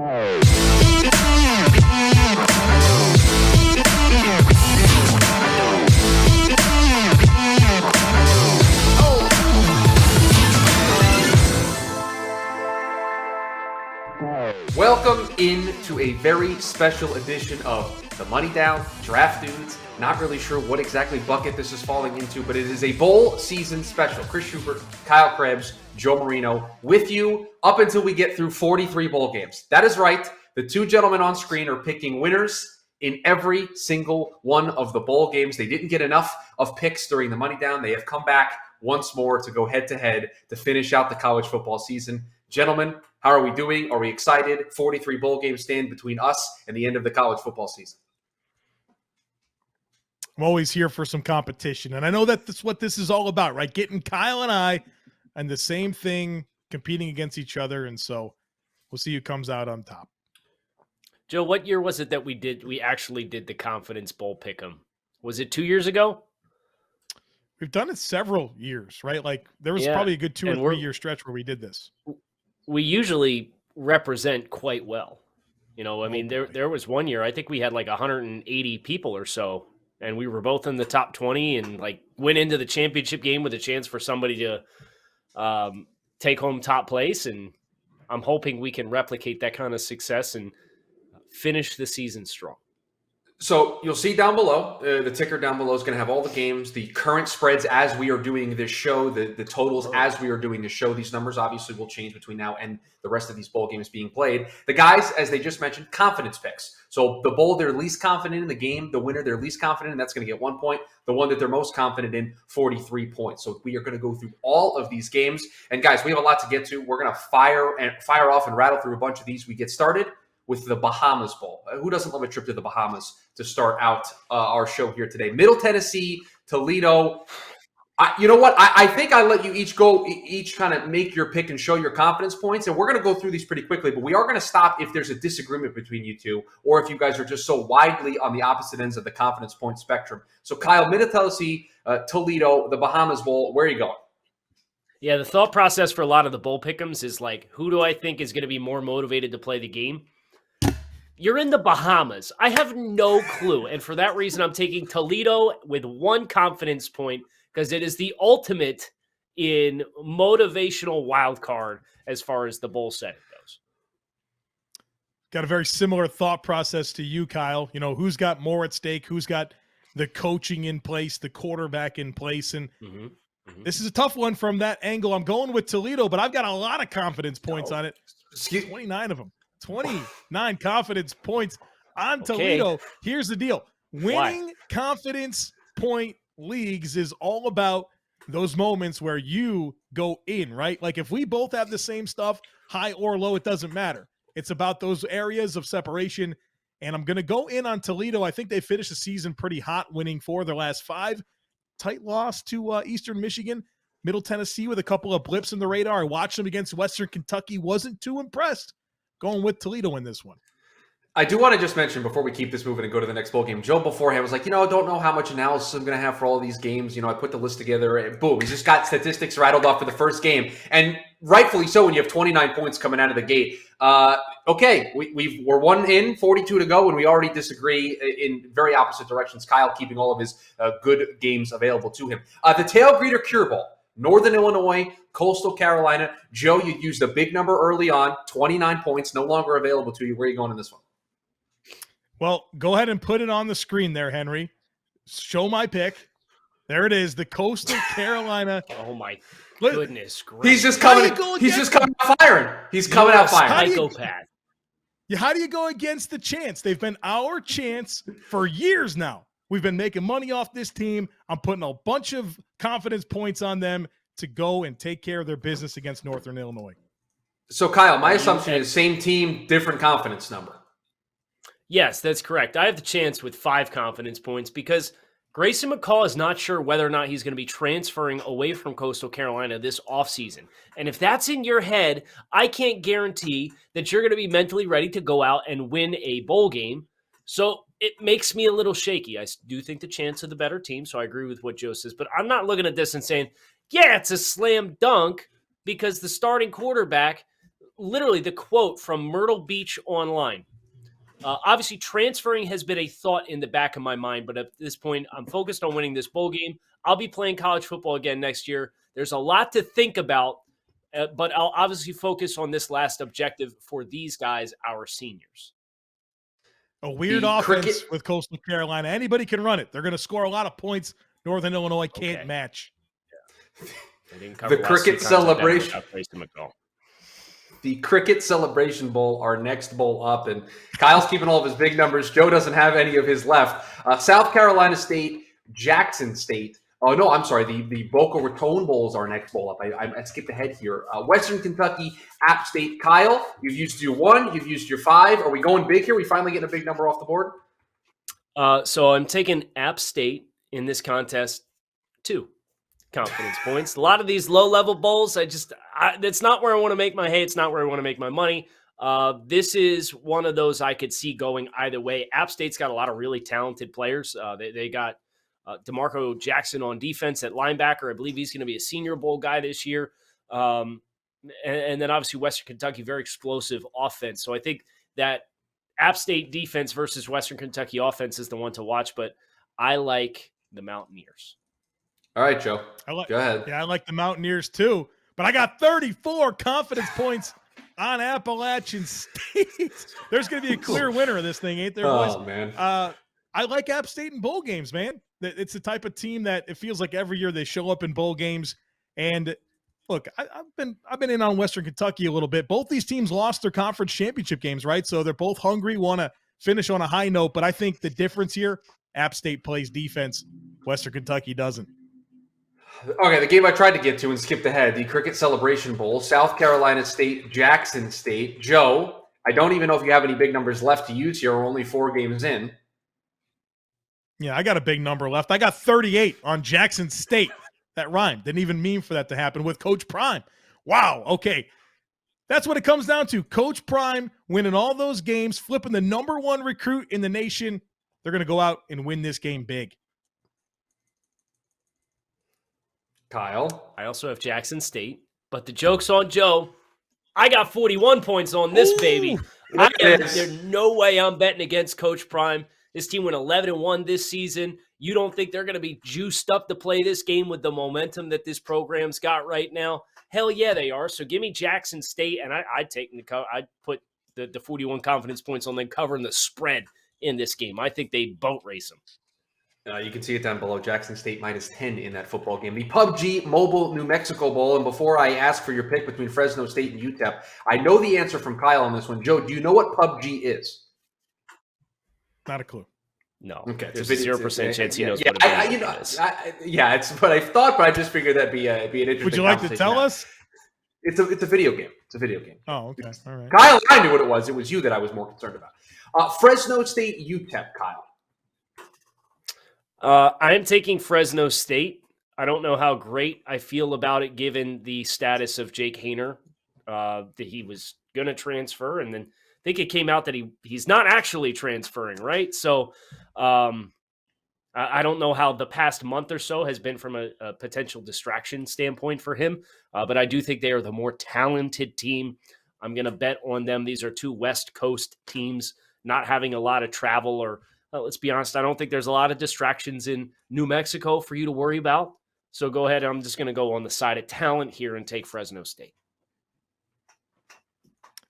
Welcome into a very special edition of the Money Down Draft Dudes. Not really sure what exactly bucket this is falling into, but it is a bowl season special. Chris Schubert, Kyle Krebs, Joe Marino with you up until we get through 43 bowl games. That is right. The two gentlemen on screen are picking winners in every single one of the bowl games. They didn't get enough of picks during the Money Down. They have come back once more to go head-to-head to finish out the college football season. Gentlemen, how are we doing? Are we excited? 43 bowl games stand between us and the end of the college football season. I'm always here for some competition, and I know that's what this is all about, right? Getting Kyle and I and the same thing, competing against each other, and so we'll see who comes out on top. Joe, what year was it that we actually did the Confidence Bowl pick'em? Was it 2 years ago? We've done it several years, right? Like there was probably a good 2 or 3 year stretch where we did this. We usually represent quite well. You know, I mean, there was 1 year, I think we had like 180 people or so, and we were both in the top 20 and like went into the championship game with a chance for somebody to take home top place. And I'm hoping we can replicate that kind of success and finish the season strong. So you'll see down below, the ticker down below is going to have all the games, the current spreads as we are doing this show, the totals as we are doing this show. These numbers obviously will change between now and the rest of these bowl games being played. The guys, as they just mentioned, confidence picks. So the bowl they're least confident in, the game, the winner they're least confident in, that's going to get 1 point. The one that they're most confident in, 43 points. So we are going to go through all of these games. And guys, we have a lot to get to. We're going to fire off and rattle through a bunch of these. We get started with the Bahamas Bowl. Who doesn't love a trip to the Bahamas to start out our show here today? Middle Tennessee, Toledo. You know what? I think I let you each kind of make your pick and show your confidence points. And we're going to go through these pretty quickly, but we are going to stop if there's a disagreement between you two or if you guys are just so widely on the opposite ends of the confidence point spectrum. So Kyle, Middle Tennessee, Toledo, the Bahamas Bowl, where are you going? Yeah, the thought process for a lot of the bowl pick'ems is like, who do I think is going to be more motivated to play the game? You're in the Bahamas. I have no clue. And for that reason, I'm taking Toledo with 1 confidence point because it is the ultimate in motivational wild card as far as the bowl setting goes. Got a very similar thought process to you, Kyle. You know, who's got more at stake? Who's got the coaching in place, the quarterback in place? And this is a tough one from that angle. I'm going with Toledo, but I've got a lot of confidence points on it. 29 of them. 29 confidence points on Toledo. Here's the deal. Winning confidence point leagues is all about those moments where you go in, right? Like if we both have the same stuff, high or low, it doesn't matter. It's about those areas of separation. And I'm going to go in on Toledo. I think they finished the season pretty hot, winning 4 of their last 5. Tight loss to Eastern Michigan. Middle Tennessee with a couple of blips in the radar. I watched them against Western Kentucky. Wasn't too impressed. Going with Toledo in this one. I do want to just mention before we keep this moving and go to the next bowl game, Joe beforehand was like, I don't know how much analysis I'm going to have for all these games. I put the list together and boom, he's just got statistics rattled off for the first game. And rightfully so when you have 29 points coming out of the gate. Okay, we're 1 in, 42 to go, and we already disagree in very opposite directions. Kyle keeping all of his good games available to him. The Tail Greeter Cure Bowl. Northern Illinois, Coastal Carolina. Joe, you used a big number early on, 29 points, no longer available to you. Where are you going in this one? Well, go ahead and put it on the screen there, Henry. Show my pick. There it is, the Coastal Carolina. Oh, my goodness. He's just coming out firing. He's coming out firing. Psychopath. How do you go against the chance? They've been our chance for years now. We've been making money off this team. I'm putting a bunch of confidence points on them to go and take care of their business against Northern Illinois. So, Kyle, my assumption is same team, different confidence number. Yes, that's correct. I have the chance with 5 confidence points because Grayson McCall is not sure whether or not he's going to be transferring away from Coastal Carolina this offseason. And if that's in your head, I can't guarantee that you're going to be mentally ready to go out and win a bowl game. So it makes me a little shaky. I do think the chance of the better team, so I agree with what Joe says. But I'm not looking at this and saying, yeah, it's a slam dunk because the starting quarterback literally the quote from Myrtle Beach Online. Obviously, transferring has been a thought in the back of my mind, but at this point, I'm focused on winning this bowl game. I'll be playing college football again next year. There's a lot to think about, but I'll obviously focus on this last objective for these guys, our seniors. A weird offense with Coastal Carolina. Anybody can run it. They're going to score a lot of points. Northern Illinois can't match. Yeah. The cricket celebration. The Cricket Celebration Bowl, our next bowl up. And Kyle's keeping all of his big numbers. Joe doesn't have any of his left. South Carolina State, Jackson State. Oh, no, I'm sorry. The Boca Raton Bowl is our next bowl up. I skipped ahead here. Western Kentucky, App State. Kyle, you've used your 1. You've used your 5. Are we going big here? Are we finally getting a big number off the board? So I'm taking App State in this contest, 2 confidence points. A lot of these low-level bowls, that's not where I want to make my hay. It's not where I want to make my money. This is one of those I could see going either way. App State's got a lot of really talented players. They got DeMarco Jackson on defense at linebacker. I believe he's going to be a Senior Bowl guy this year. And then obviously Western Kentucky, very explosive offense. So I think that App State defense versus Western Kentucky offense is the one to watch, but I like the Mountaineers. All right, Joe. Go ahead. Yeah, I like the Mountaineers too, but I got 34 confidence points on Appalachian State. There's going to be a clear winner of this thing, ain't there, boys? Oh, man. I like App State in bowl games, man. It's the type of team that it feels like every year they show up in bowl games. And look, I've been in on Western Kentucky a little bit. Both these teams lost their conference championship games, right? So they're both hungry, want to finish on a high note. But I think the difference here, App State plays defense. Western Kentucky doesn't. Okay, the game I tried to get to and skipped ahead, the Cricket Celebration Bowl, South Carolina State, Jackson State. Joe, I don't even know if you have any big numbers left to use here. We're only 4 games in. Yeah, I got a big number left. I got 38 on Jackson State. That rhymed. Didn't even mean for that to happen with Coach Prime. Wow, okay. That's what it comes down to. Coach Prime winning all those games, flipping the number 1 recruit in the nation. They're going to go out and win this game big. Kyle? I also have Jackson State, but the joke's on Joe. I got 41 points on this, baby. There's no way I'm betting against Coach Prime. This team went 11-1 this season. You don't think they're going to be juiced up to play this game with the momentum that this program's got right now? Hell yeah, they are. So give me Jackson State, and I'd put the 41 confidence points on them covering the spread in this game. I think they boat race them. You can see it down below. Jackson State -10 in that football game. The PUBG Mobile New Mexico Bowl. And before I ask for your pick between Fresno State and UTEP, I know the answer from Kyle on this one. Joe, do you know what PUBG is? Not a clue. No. Okay. There's a 0% chance he knows what it is. It's what I thought, but I just figured that'd be an interesting. Would you like to tell us? It's a video game. It's a video game. Oh, okay. All right. Kyle, I knew what it was. It was you that I was more concerned about. Fresno State, UTEP, Kyle. I am taking Fresno State. I don't know how great I feel about it given the status of Jake Hayner, that he was going to transfer. And then I think it came out that he's not actually transferring, right? So I don't know how the past month or so has been from a potential distraction standpoint for him. But I do think they are the more talented team. I'm going to bet on them. These are 2 West Coast teams not having a lot of travel or let's be honest, I don't think there's a lot of distractions in New Mexico for you to worry about. So go ahead. I'm just going to go on the side of talent here and take Fresno State.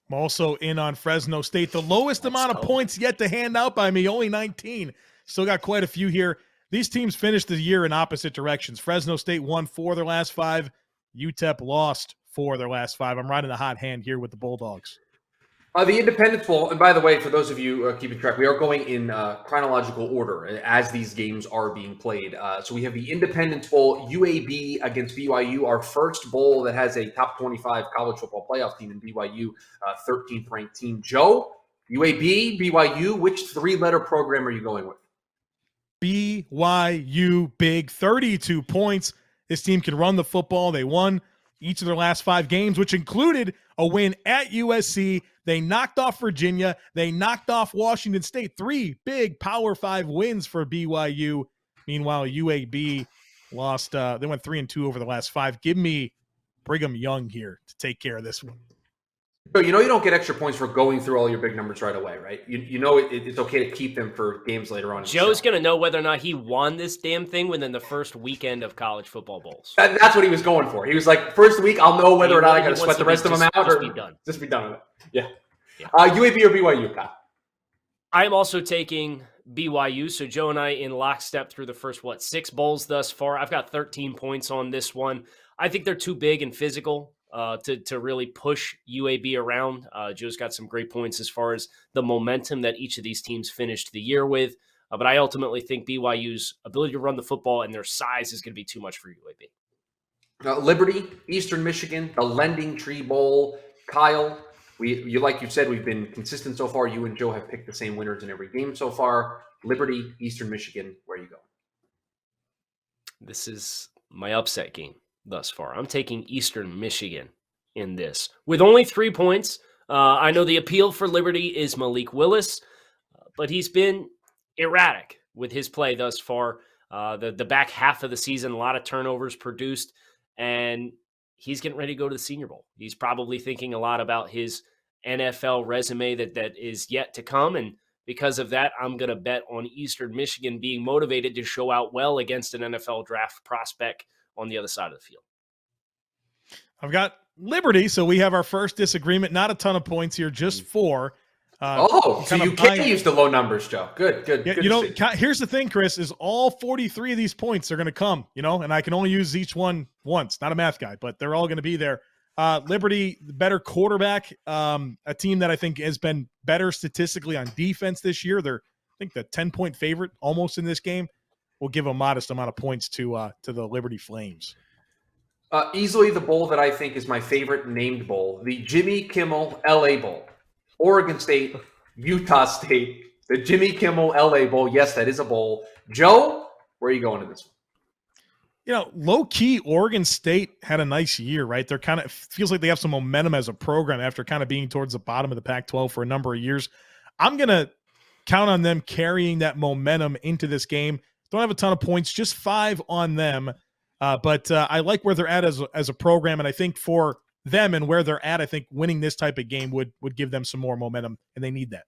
I'm also in on Fresno State. The lowest amount of points yet to hand out by me, only 19. Still got quite a few here. These teams finished the year in opposite directions. Fresno State won 4 of their last 5. UTEP lost 4 of their last 5. I'm riding the hot hand here with the Bulldogs. The Independence Bowl, and by the way, for those of you keeping track, we are going in chronological order as these games are being played. So we have the Independence Bowl, UAB against BYU, our first bowl that has a top 25 college football playoff team in BYU, 13th ranked team. Joe, UAB, BYU, which 3-letter program are you going with? BYU, big 32 points. This team can run the football. They won each of their last 5 games, which included a win at USC. They knocked off Virginia. They knocked off Washington State. 3 big Power 5 wins for BYU. Meanwhile, UAB lost. They went 3-2 over the last 5. Give me Brigham Young here to take care of this one. So you don't get extra points for going through all your big numbers right away, right? It's okay to keep them for games later on. Joe's going to know whether or not he won this damn thing within the first weekend of college football bowls. That's what he was going for. He was like, first week, I'll know whether or not I got to sweat the rest of them out or just be done with it. Yeah. UAB or BYU, Kyle? I'm also taking BYU. So Joe and I in lockstep through the first, 6 bowls thus far. I've got 13 points on this one. I think they're too big and physical to really push UAB around. Joe's got some great points as far as the momentum that each of these teams finished the year with. But I ultimately think BYU's ability to run the football and their size is going to be too much for UAB. Liberty, Eastern Michigan, the Lending Tree Bowl. Kyle, like you said, we've been consistent so far. You and Joe have picked the same winners in every game so far. Liberty, Eastern Michigan, where are you going? This is my upset game thus far. I'm taking Eastern Michigan in this. With only 3 points, I know the appeal for Liberty is Malik Willis, but he's been erratic with his play thus far. The back half of the season, a lot of turnovers produced, and he's getting ready to go to the Senior Bowl. He's probably thinking a lot about his NFL resume that is yet to come, and because of that, I'm going to bet on Eastern Michigan being motivated to show out well against an NFL draft prospect on the other side of the field. I've got Liberty, so we have our first disagreement. Not a ton of points here, just 4. So you can use the low numbers, Joe. Good. Yeah, here's the thing, Chris, is all 43 of these points are going to come, and I can only use each one once. Not a math guy, but they're all going to be there. Liberty, the better quarterback, a team that I think has been better statistically on defense this year. They're, I think, the 10-point favorite almost in this game. Will give a modest amount of points to the Liberty Flames. Easily the bowl that I think is my favorite named bowl, the Jimmy Kimmel LA Bowl. Oregon State, Utah State, the Jimmy Kimmel LA Bowl. Yes, that is a bowl. Joe, where are you going to this one? Low-key, Oregon State had a nice year, right? They're kind of feels like they have some momentum as a program after kind of being towards the bottom of the Pac-12 for a number of years. I'm going to count on them carrying that momentum into this game. Don't have a ton of points, just 5 on them. But I like where they're at as a program, and I think for them and where they're at, I think winning this type of game would give them some more momentum, and they need that.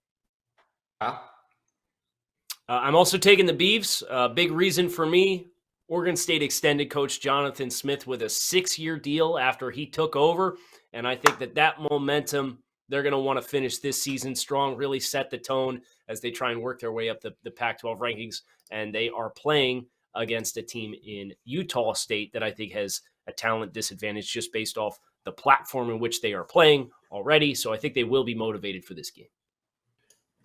I'm also taking the Beavs. Big reason for me, Oregon State extended Coach Jonathan Smith with a 6-year deal after he took over, and I think that momentum, they're going to want to finish this season strong, really set the tone as they try and work their way up the Pac-12 rankings, and they are playing against a team in Utah State that I think has a talent disadvantage just based off the platform in which they are playing already. So I think they will be motivated for this game.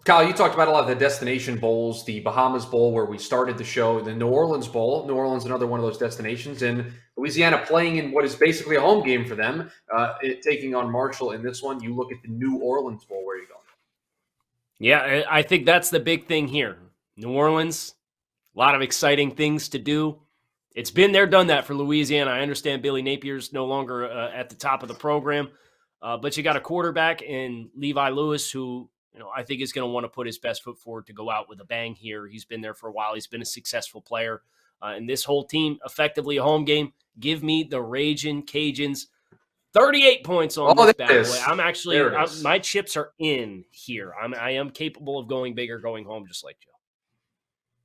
Kyle, you talked about a lot of the destination bowls, the Bahamas Bowl where we started the show, the New Orleans Bowl. New Orleans, another one of those destinations, and Louisiana playing in what is basically a home game for them, taking on Marshall in this one. You look at the New Orleans Bowl, where are you going? Yeah, I think that's the big thing here. New Orleans, a lot of exciting things to do. It's been there, done that for Louisiana. I understand Billy Napier's no longer at the top of the program, but you got a quarterback in Levi Lewis who, I think is going to want to put his best foot forward to go out with a bang here. He's been there for a while. He's been a successful player. And this whole team, effectively a home game. Give me the Ragin' Cajuns. 38 points on this bad boy. I'm actually, my chips are in here. I am capable of going big or going home, just like Joe.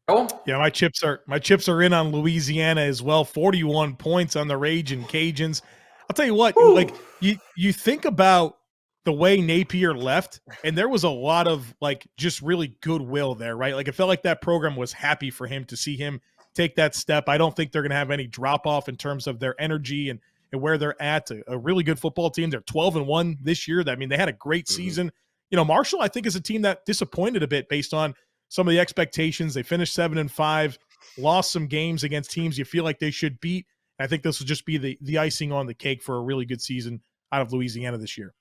Oh yeah, my chips are in on Louisiana as well. 41 points on the Ragin' Cajuns. I'll tell you what, like you think about the way Napier left, and there was a lot of just really goodwill there, right? Like it felt like that program was happy for him to see him take that step. I don't think they're going to have any drop off in terms of their energy and where they're at. A really good football team. They're 12-1 this year. I mean, they had a great season. Marshall, I think, is a team that disappointed a bit based on some of the expectations. They finished 7-5, lost some games against teams you feel like they should beat. I think this will just be the icing on the cake for a really good season out of Louisiana this year.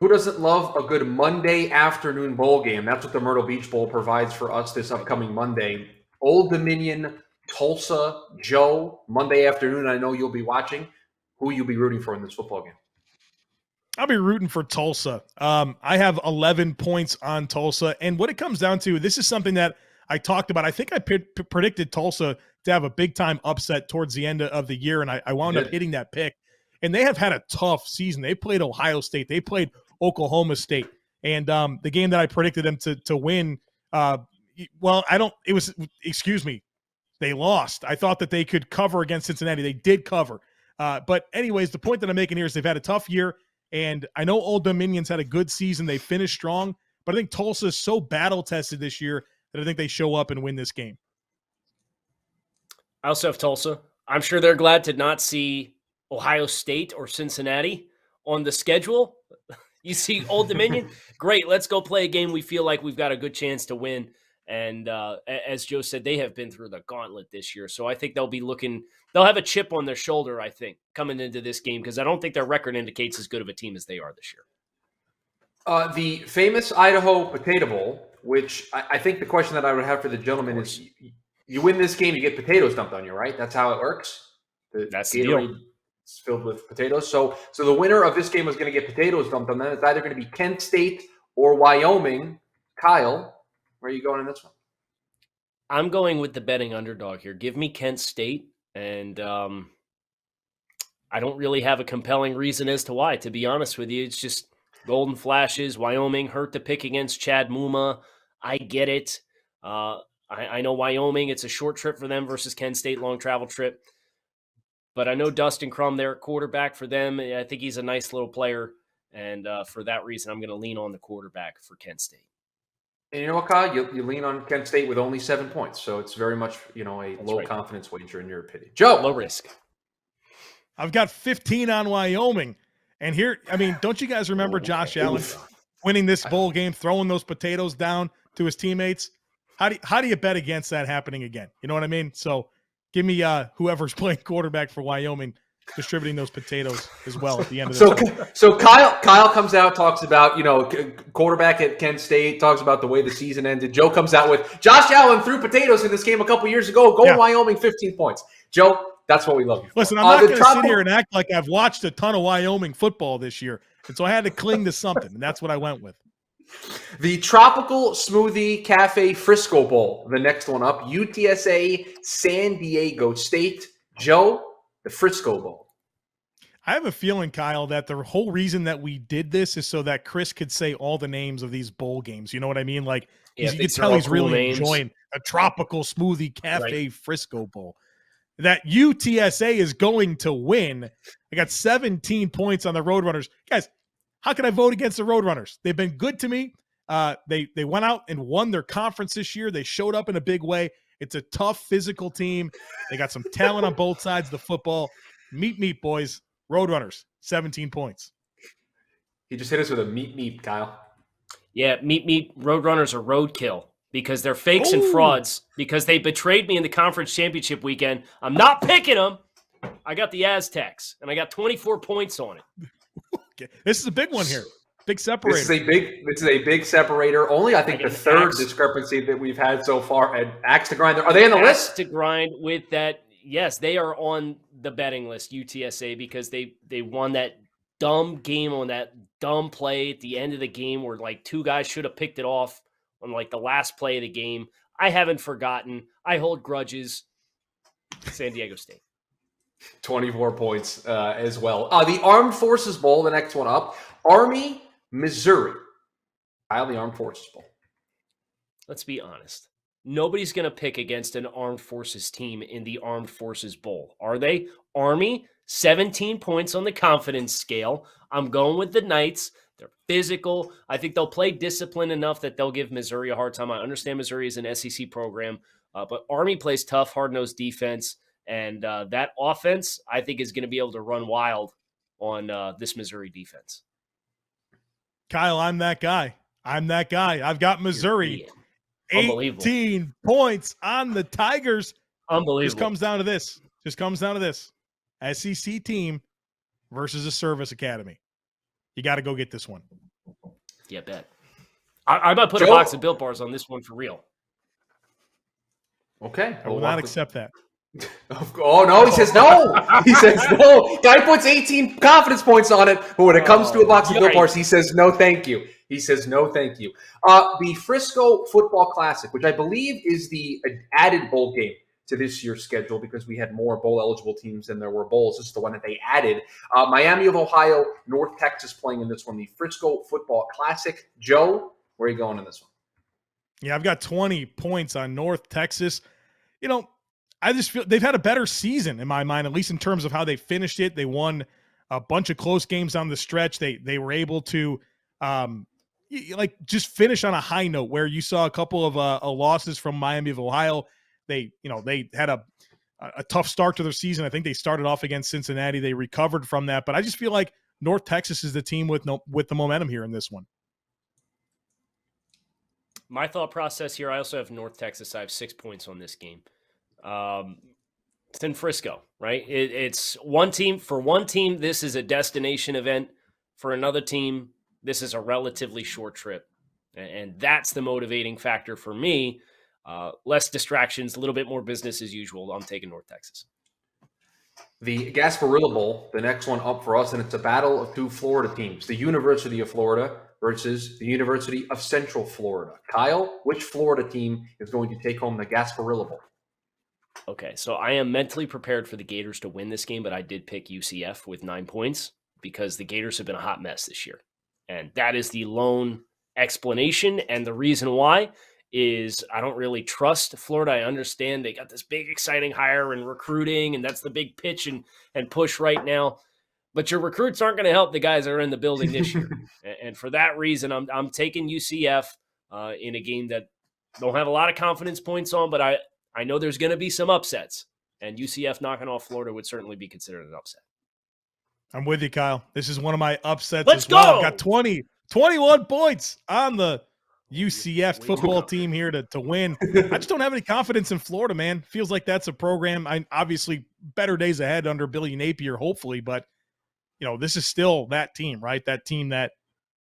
Who doesn't love a good Monday afternoon bowl game? That's what the Myrtle Beach Bowl provides for us this upcoming Monday. Old Dominion, Tulsa, Joe, Monday afternoon. I know you'll be watching. Who you'll be rooting for in this football game? I'll be rooting for Tulsa. I have 11 points on Tulsa. And what it comes down to, this is something that I talked about. I think I predicted Tulsa to have a big-time upset towards the end of the year, and I wound up hitting that pick. And they have had a tough season. They played Ohio State. They played Oklahoma State. And the game that I predicted them to win, they lost. I thought that they could cover against Cincinnati. They did cover. But anyways, the point that I'm making here is they've had a tough year, and I know Old Dominion's had a good season. They finished strong, but I think Tulsa is so battle-tested this year that I think they show up and win this game. I also have Tulsa. I'm sure they're glad to not see Ohio State or Cincinnati on the schedule. You see Old Dominion? Great, let's go play a game we feel like we've got a good chance to win. And as Joe said, they have been through the gauntlet this year. So I think they'll have a chip on their shoulder, I think, coming into this game, because I don't think their record indicates as good of a team as they are this year. The famous Idaho Potato Bowl, which I think the question that I would have for the gentleman is, you win this game, you get potatoes dumped on you, right? That's how it works? That's the deal. It's filled with potatoes. So the winner of this game was going to get potatoes dumped on them. It's either going to be Kent State or Wyoming. Kyle, where are you going in this one? I'm going with the betting underdog here. Give me Kent State, and I don't really have a compelling reason as to why, to be honest with you. It's just golden flashes. Wyoming hurt to pick against Chad Muma. I get it. I know Wyoming, it's a short trip for them versus Kent State, long travel trip. But I know Dustin Crum there at quarterback for them. I think he's a nice little player. And for that reason, I'm going to lean on the quarterback for Kent State. And you know what, Kyle? You lean on Kent State with only 7 points. So it's very much, a low confidence wager in your opinion. Joe. Low risk. I've got 15 on Wyoming. And here, don't you guys remember Josh Allen winning this bowl game, throwing those potatoes down to his teammates? How do you bet against that happening again? You know what I mean? So give me whoever's playing quarterback for Wyoming distributing those potatoes as well at the end of the time. So Kyle comes out, talks about, quarterback at Kent State, talks about the way the season ended. Joe comes out with Josh Allen threw potatoes in this game a couple years ago. Wyoming, 15 points. Joe, that's what we love you for. Listen, I'm not going to sit here and act like I've watched a ton of Wyoming football this year. And so I had to cling to something, and that's what I went with. The Tropical Smoothie Cafe Frisco Bowl, the next one up. UTSA, San Diego State. Joe, the Frisco Bowl. I have a feeling, Kyle, that the whole reason that we did this is so that Chris could say all the names of these bowl games. You know what I mean? Like, you can tell he's really enjoying a Tropical Smoothie Cafe Frisco Bowl. That UTSA is going to win. I got 17 points on the Roadrunners. Guys, how can I vote against the Roadrunners? They've been good to me. They went out and won their conference this year. They showed up in a big way. It's a tough physical team. They got some talent on both sides of the football. Meet, boys. Roadrunners, 17 points. He just hit us with a meet, Kyle. Yeah, meet. Roadrunners are roadkill because they're fakes and frauds because they betrayed me in the conference championship weekend. I'm not picking them. I got the Aztecs, and I got 24 points on it. Okay. This is a big one here. Big separator. This is a big separator. Only, I think, the third discrepancy that we've had so far. And Axe to Grind. Are they on the list? Axe to Grind with that. Yes, they are on the betting list, UTSA, because they won that dumb game on that dumb play at the end of the game where, like, two guys should have picked it off on, like, the last play of the game. I haven't forgotten. I hold grudges. San Diego State. 24 points as well. The Armed Forces Bowl, the next one up. Army, Missouri. Kyle, the Armed Forces Bowl. Let's be honest. Nobody's going to pick against an Armed Forces team in the Armed Forces Bowl, are they? Army, 17 points on the confidence scale. I'm going with the Knights. They're physical. I think they'll play disciplined enough that they'll give Missouri a hard time. I understand Missouri is an SEC program, but Army plays tough, hard-nosed defense. And that offense, I think, is going to be able to run wild on this Missouri defense. Kyle, I'm that guy. I've got Missouri. 18 points on the Tigers. Unbelievable. Just comes down to this. SEC team versus a service academy. You got to go get this one. Yeah, bet. I might put a box of Built Bars on this one for real. Okay. I will not accept that. Oh, no, he says no. He says no. Guy puts 18 confidence points on it, but when it comes to a box of Built Bars, he says no, thank you. The Frisco Football Classic, which I believe is the added bowl game to this year's schedule because we had more bowl-eligible teams than there were bowls. This is the one that they added. Miami of Ohio, North Texas playing in this one, the Frisco Football Classic. Joe, where are you going in this one? Yeah, I've got 20 points on North Texas. I just feel they've had a better season in my mind, at least in terms of how they finished it. They won a bunch of close games down the stretch. They were able to just finish on a high note where you saw a couple of losses from Miami of Ohio. They had a tough start to their season. I think they started off against Cincinnati. They recovered from that, but I just feel like North Texas is the team with the momentum here in this one. My thought process here, I also have North Texas. I have 6 points on this game. It's in Frisco, right? It's one team. For one team, this is a destination event. For another team, this is a relatively short trip. And that's the motivating factor for me. Less distractions, a little bit more business as usual. I'm taking North Texas. The Gasparilla Bowl, the next one up for us, and it's a battle of two Florida teams, the University of Florida versus the University of Central Florida. Kyle, which Florida team is going to take home the Gasparilla Bowl? Okay, so I am mentally prepared for the Gators to win this game, but I did pick UCF with 9 points because the Gators have been a hot mess this year. And that is the lone explanation. And the reason why is I don't really trust Florida. I understand they got this big, exciting hire and recruiting, and that's the big pitch and push right now. But your recruits aren't going to help the guys that are in the building this year. And for that reason, I'm taking UCF in a game that don't have a lot of confidence points on, but I know there's going to be some upsets. And UCF knocking off Florida would certainly be considered an upset. I'm with you, Kyle. This is one of my upsets Let's as well. go! I've got 21 points on the UCF football team here to win. I just don't have any confidence in Florida, man. Feels like that's a program. Obviously better days ahead under Billy Napier, hopefully, but this is still that team, right? That team that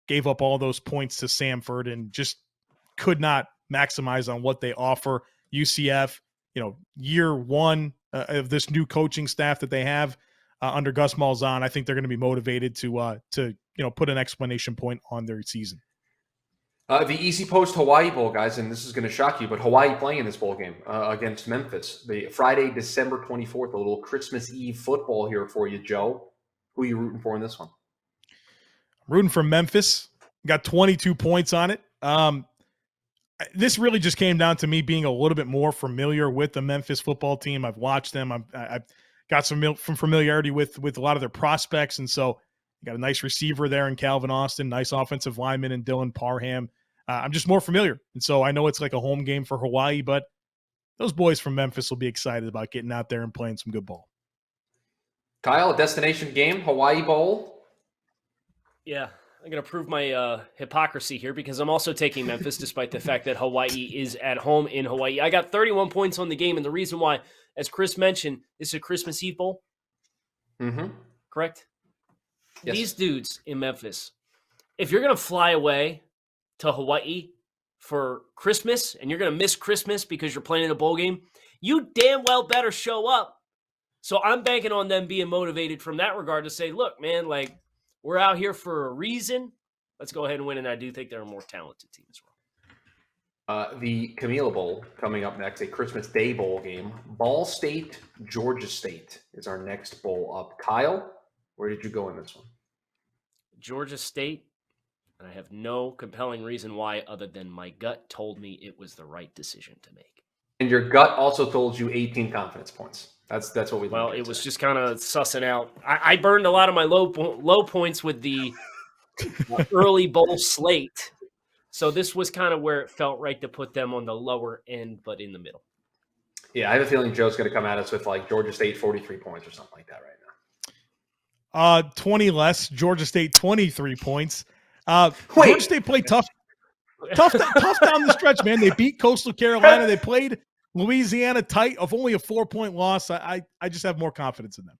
gave up all those points to Samford and just could not maximize on what they offer. UCF, year one of this new coaching staff that they have under Gus Malzahn, I think they're going to be motivated to put an exclamation point on their season. The Easy Post Hawaii Bowl, guys, and this is going to shock you, but Hawaii playing in this bowl game against Memphis. The Friday, December 24th, a little Christmas Eve football here for you, Joe. Who are you rooting for in this one? I'm rooting for Memphis. Got 22 points on it. This really just came down to me being a little bit more familiar with the Memphis football team. I've watched them. I've got some familiarity with a lot of their prospects, and so you got a nice receiver there in Calvin Austin, nice offensive lineman in Dylan Parham. I'm just more familiar, and so I know it's like a home game for Hawaii, but those boys from Memphis will be excited about getting out there and playing some good ball. Kyle, a destination game, Hawaii Bowl. Yeah, I'm going to prove my hypocrisy here because I'm also taking Memphis despite the fact that Hawaii is at home in Hawaii. I got 31 points on the game, and the reason why, as Chris mentioned, this is a Christmas Eve bowl. Mm-hmm. Correct? Yes. These dudes in Memphis, if you're going to fly away to Hawaii for Christmas and you're going to miss Christmas because you're playing in a bowl game, you damn well better show up. So I'm banking on them being motivated from that regard to say, look, man, like, we're out here for a reason. Let's go ahead and win, and I do think they're a more talented team as well. The Kimmel Bowl coming up next, a Christmas Day bowl game. Ball State, Georgia State is our next bowl up. Kyle, where did you go in this one? Georgia State, and I have no compelling reason why other than my gut told me it was the right decision to make. And your gut also told you 18 confidence points. That's what we. Well, it was just kind of sussing out. I burned a lot of my low points with the early bowl slate, so this was kind of where it felt right to put them on the lower end, but in the middle. Yeah, I have a feeling Joe's going to come at us with like Georgia State 43 points or something like that right now. 20 less. Georgia State 23 points. Georgia State played tough down the stretch, man. They beat Coastal Carolina. They played Louisiana tight of only a 4-point loss. I just have more confidence in them.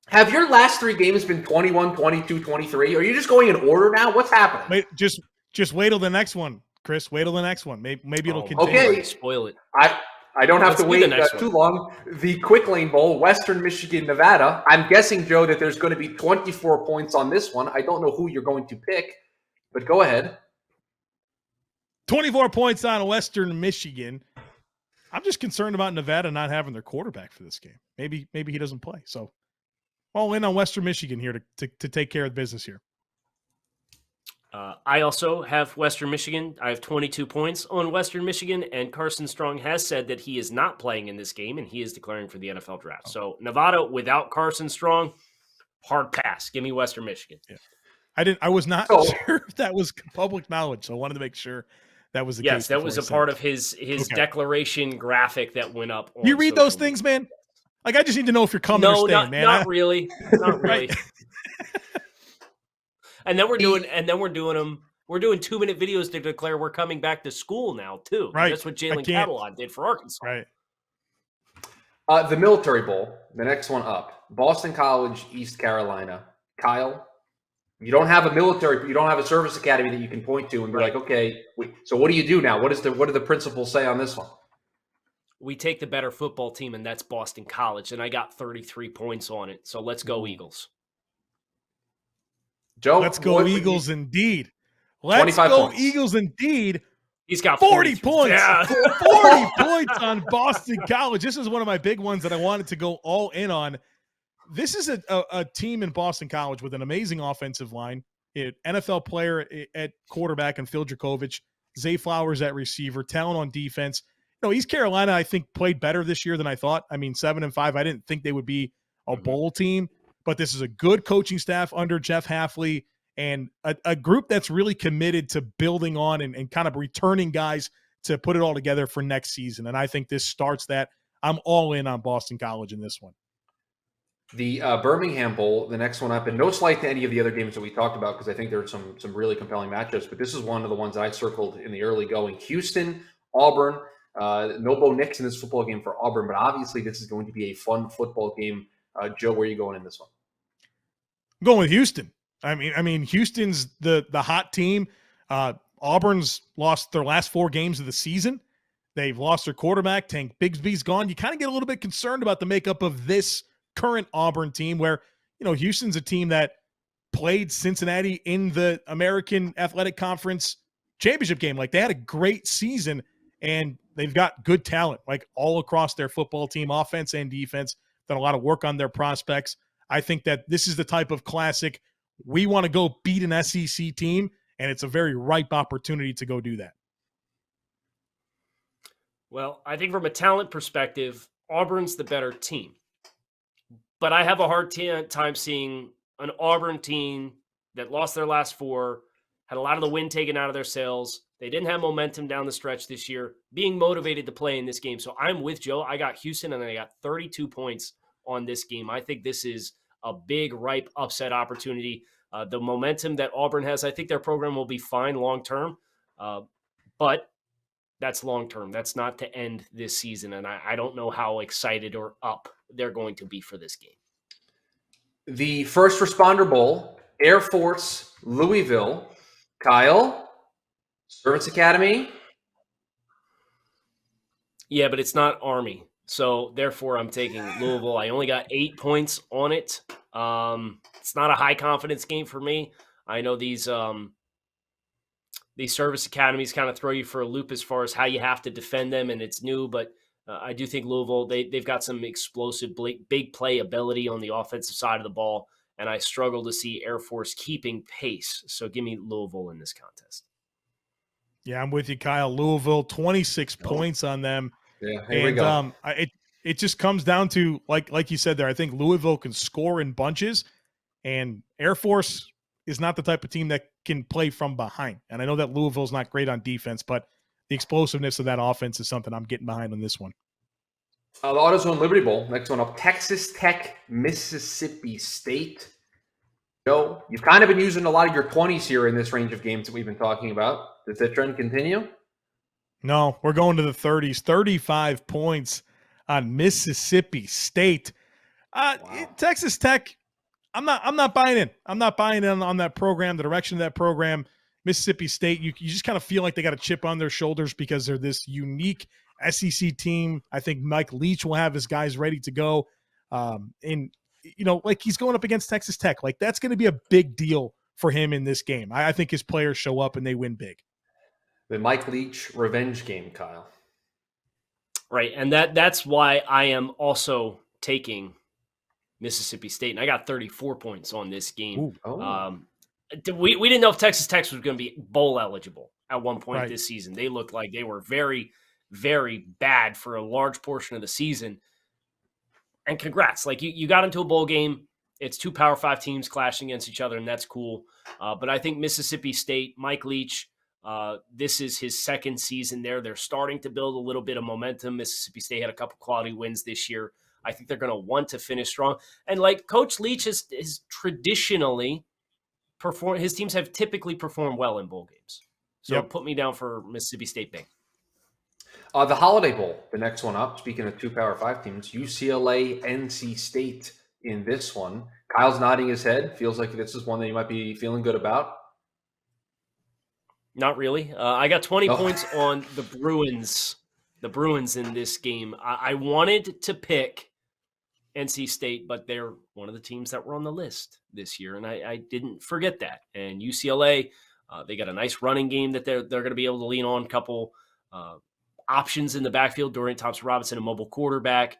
Have your last three games been 21, 22, 23? Are you just going in order now? What's happening? Wait, just wait till the next one, Chris. Wait till the next one. Maybe it'll continue. Okay. Spoil it. I don't have to wait too long. The Quick Lane Bowl, Western Michigan, Nevada. I'm guessing, Joe, that there's going to be 24 points on this one. I don't know who you're going to pick, but go ahead. 24 points on Western Michigan. I'm just concerned about Nevada not having their quarterback for this game. Maybe he doesn't play. So all in on Western Michigan here to take care of business here. I also have Western Michigan. I have 22 points on Western Michigan, and Carson Strong has said that he is not playing in this game, and he is declaring for the NFL draft. So Nevada without Carson Strong, hard pass. Give me Western Michigan. Yeah. I was not sure if that was public knowledge, so I wanted to make sure that was the case. Yes, that was a part of his declaration graphic that went up. You read those things, man? Like, I just need to know if you're coming or staying, man. Not really. Not really. And then we're doing 2-minute videos to declare we're coming back to school now too. Right. That's what Jalen Catalan did for Arkansas. Right. The Military Bowl, the next one up. Boston College, East Carolina. Kyle, you don't have a service academy that you can point to and be like, okay, so what do you do now? What do the principals say on this one? We take the better football team, and that's Boston College, and I got 33 points on it. So let's go Eagles. Joe, let's go Eagles indeed. Let's go points. Eagles indeed. He's got 40 points. Yeah. 40 points on Boston College. This is one of my big ones that I wanted to go all in on. This is a team in Boston College with an amazing offensive line, an NFL player at quarterback and Phil Dracovic, Zay Flowers at receiver, talent on defense. East Carolina, I think, played better this year than I thought. I mean, 7-5. I didn't think they would be a bowl team. But this is a good coaching staff under Jeff Hafley and a group that's really committed to building on and kind of returning guys to put it all together for next season. And I think this starts that. I'm all in on Boston College in this one. The Birmingham Bowl, the next one up, and no slight to any of the other games that we talked about because I think there are some really compelling matchups, but this is one of the ones that I circled in the early going. Houston, Auburn, no Bo Nix in this football game for Auburn, but obviously this is going to be a fun football game. Joe, where are you going in this one? I'm going with Houston. I mean, Houston's the hot team. Auburn's lost their last 4 games of the season. They've lost their quarterback. Tank Bigsby's gone. You kind of get a little bit concerned about the makeup of this current Auburn team where, Houston's a team that played Cincinnati in the American Athletic Conference championship game. Like, they had a great season, and they've got good talent, like, all across their football team, offense and defense. Done a lot of work on their prospects. I think that this is the type of classic we want to go beat an SEC team, and it's a very ripe opportunity to go do that. Well, I think from a talent perspective, Auburn's the better team. But I have a hard time seeing an Auburn team that lost their last 4, had a lot of the wind taken out of their sails. They didn't have momentum down the stretch this year, being motivated to play in this game. So I'm with Joe. I got Houston, and I got 32 points on this game. I think this is a big, ripe upset opportunity. The momentum that Auburn has, I think their program will be fine long-term. But that's long-term. That's not to end this season. And I don't know how excited or up they're going to be for this game. The First Responder Bowl, Air Force, Louisville. Kyle, Service Academy. Yeah, but it's not Army. So therefore I'm taking Louisville. I only got 8 points on it. It's not a high confidence game for me. I know these service academies kind of throw you for a loop as far as how you have to defend them, and it's new, but I do think Louisville, they've got some explosive big play ability on the offensive side of the ball, and I struggle to see Air Force keeping pace. So give me Louisville in this contest. Yeah, I'm with you, Kyle. Louisville, 26 points on them. Yeah, here we go. It just comes down to, like you said there, I think Louisville can score in bunches, and Air Force is not the type of team that can play from behind. And I know that Louisville's not great on defense, but the explosiveness of that offense is something I'm getting behind on this one. The AutoZone Liberty Bowl, next one up, Texas Tech, Mississippi State. Joe, you've kind of been using a lot of your 20s here in this range of games that we've been talking about. Does that trend continue? No, we're going to the 30s. 35 points on Mississippi State. Wow. Texas Tech, I'm not buying in. I'm not buying in on that program, the direction of that program. Mississippi State, you just kind of feel like they got a chip on their shoulders because they're this unique SEC team. I think Mike Leach will have his guys ready to go. Like he's going up against Texas Tech. Like that's going to be a big deal for him in this game. I think his players show up and they win big. The Mike Leach revenge game, Kyle. Right. And that's why I am also taking Mississippi State. And I got 34 points on this game. We didn't know if Texas Tech was going to be bowl eligible at one point this season. They looked like they were very, very bad for a large portion of the season. And congrats. Like you got into a bowl game. It's two Power 5 teams clashing against each other, and that's cool. But I think Mississippi State, Mike Leach, this is his second season there. They're starting to build a little bit of momentum. Mississippi State had a couple quality wins this year. I think they're going to want to finish strong. And like Coach Leach has traditionally performed, his teams have typically performed well in bowl games. So put me down for Mississippi State Big. The Holiday Bowl, the next one up. Speaking of two Power 5 teams, UCLA, NC State in this one. Kyle's nodding his head. Feels like this is one that you might be feeling good about. Not really. I got 20 points on the Bruins. The Bruins in this game. I wanted to pick NC State, but they're one of the teams that were on the list this year, and I didn't forget that. And UCLA, they got a nice running game that they're going to be able to lean on. A couple options in the backfield. Dorian Thompson-Robinson, a mobile quarterback.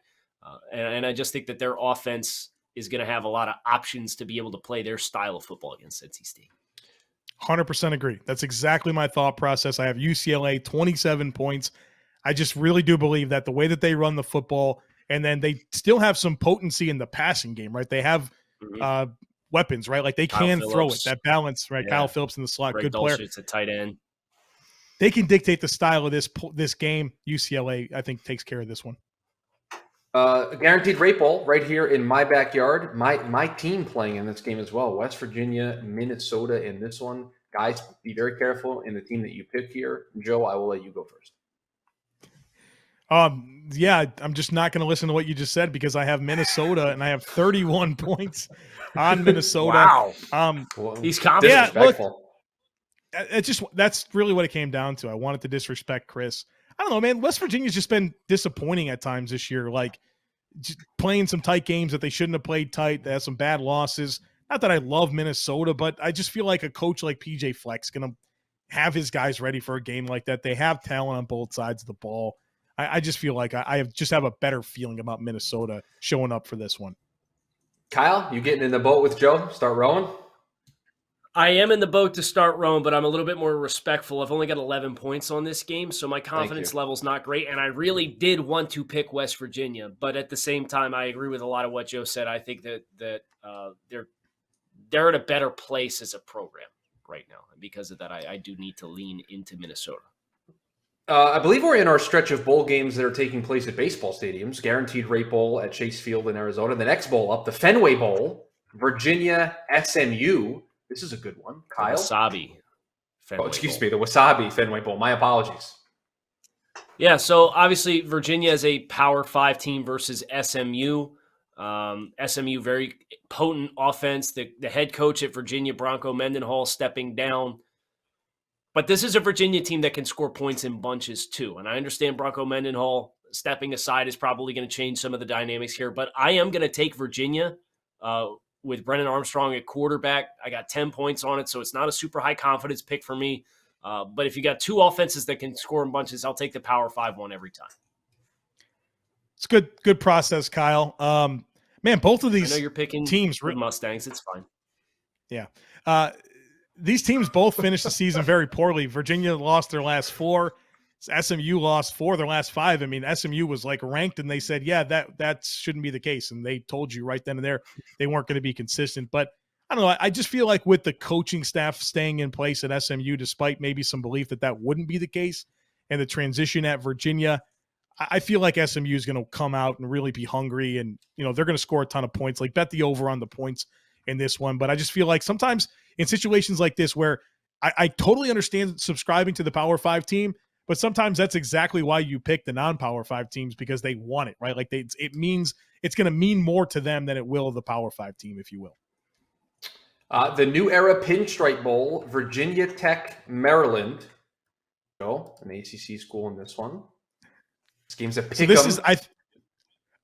And I just think that their offense is going to have a lot of options to be able to play their style of football against NC State. 100% agree. That's exactly my thought process. I have UCLA 27 points. I just really do believe that the way that they run the football, and then they still have some potency in the passing game, right? They have weapons, right? Like they can throw it, that balance, right? Yeah. Kyle Phillips in the slot, good player. It's a tight end. They can dictate the style of this game. UCLA, I think, takes care of this one. A guaranteed rate bowl right here in my backyard. My team playing in this game as well. West Virginia, Minnesota in this one. Guys, be very careful in the team that you pick here. Joe, I will let you go first. Yeah, I'm just not going to listen to what you just said because I have Minnesota and I have 31 points on Minnesota. Wow. He's confident. Yeah, look, that's really what it came down to. I wanted to disrespect Chris. I don't know, man. West Virginia's just been disappointing at times this year, like just playing some tight games that they shouldn't have played tight. They had some bad losses. Not that I love Minnesota, but I just feel like a coach like PJ Fleck's going to have his guys ready for a game like that. They have talent on both sides of the ball. I just feel like I just have a better feeling about Minnesota showing up for this one. Kyle, you getting in the boat with Joe? Start rowing? I am in the boat to start rowing, but I'm a little bit more respectful. I've only got 11 points on this game, so my confidence level's not great. And I really did want to pick West Virginia, but at the same time, I agree with a lot of what Joe said. I think that they're in a better place as a program right now, and because of that, I do need to lean into Minnesota. I believe we're in our stretch of bowl games that are taking place at baseball stadiums. Guaranteed rate bowl at Chase Field in Arizona. The next bowl up, the Fenway Bowl, Virginia, SMU. This is a good one. Kyle? The Wasabi Fenway the Wasabi Fenway Bowl. My apologies. Yeah, so obviously Virginia is a Power 5 team versus SMU. SMU, very potent offense. The head coach at Virginia, Bronco Mendenhall, stepping down. But this is a Virginia team that can score points in bunches too. And I understand Bronco Mendenhall stepping aside is probably going to change some of the dynamics here. But I am going to take Virginia with Brennan Armstrong at quarterback. I got 10 points on it, so it's not a super high confidence pick for me. But if you got two offenses that can score in bunches, I'll take the Power 5 one every time. It's good process, Kyle. Man, both of these I know you're picking teams Mustangs. It's fine. Yeah. These teams both finished the season very poorly. Virginia lost their last 4. SMU lost 4 of their last 5. I mean, SMU was like ranked, and they said, yeah, that shouldn't be the case. And they told you right then and there they weren't going to be consistent. But I don't know. I just feel like with the coaching staff staying in place at SMU, despite maybe some belief that wouldn't be the case, and the transition at Virginia, I feel like SMU is going to come out and really be hungry, and they're going to score a ton of points. Like, bet the over on the points in this one. But I just feel like sometimes in situations like this where I totally understand subscribing to the Power 5 team, but sometimes that's exactly why you pick the non-Power 5 teams, because they want it, right? Like it means it's going to mean more to them than it will the Power 5 team, if you will. The New Era Pinstripe Bowl, Virginia Tech, Maryland. An ACC school in this one. This game's a pick 'em. So this is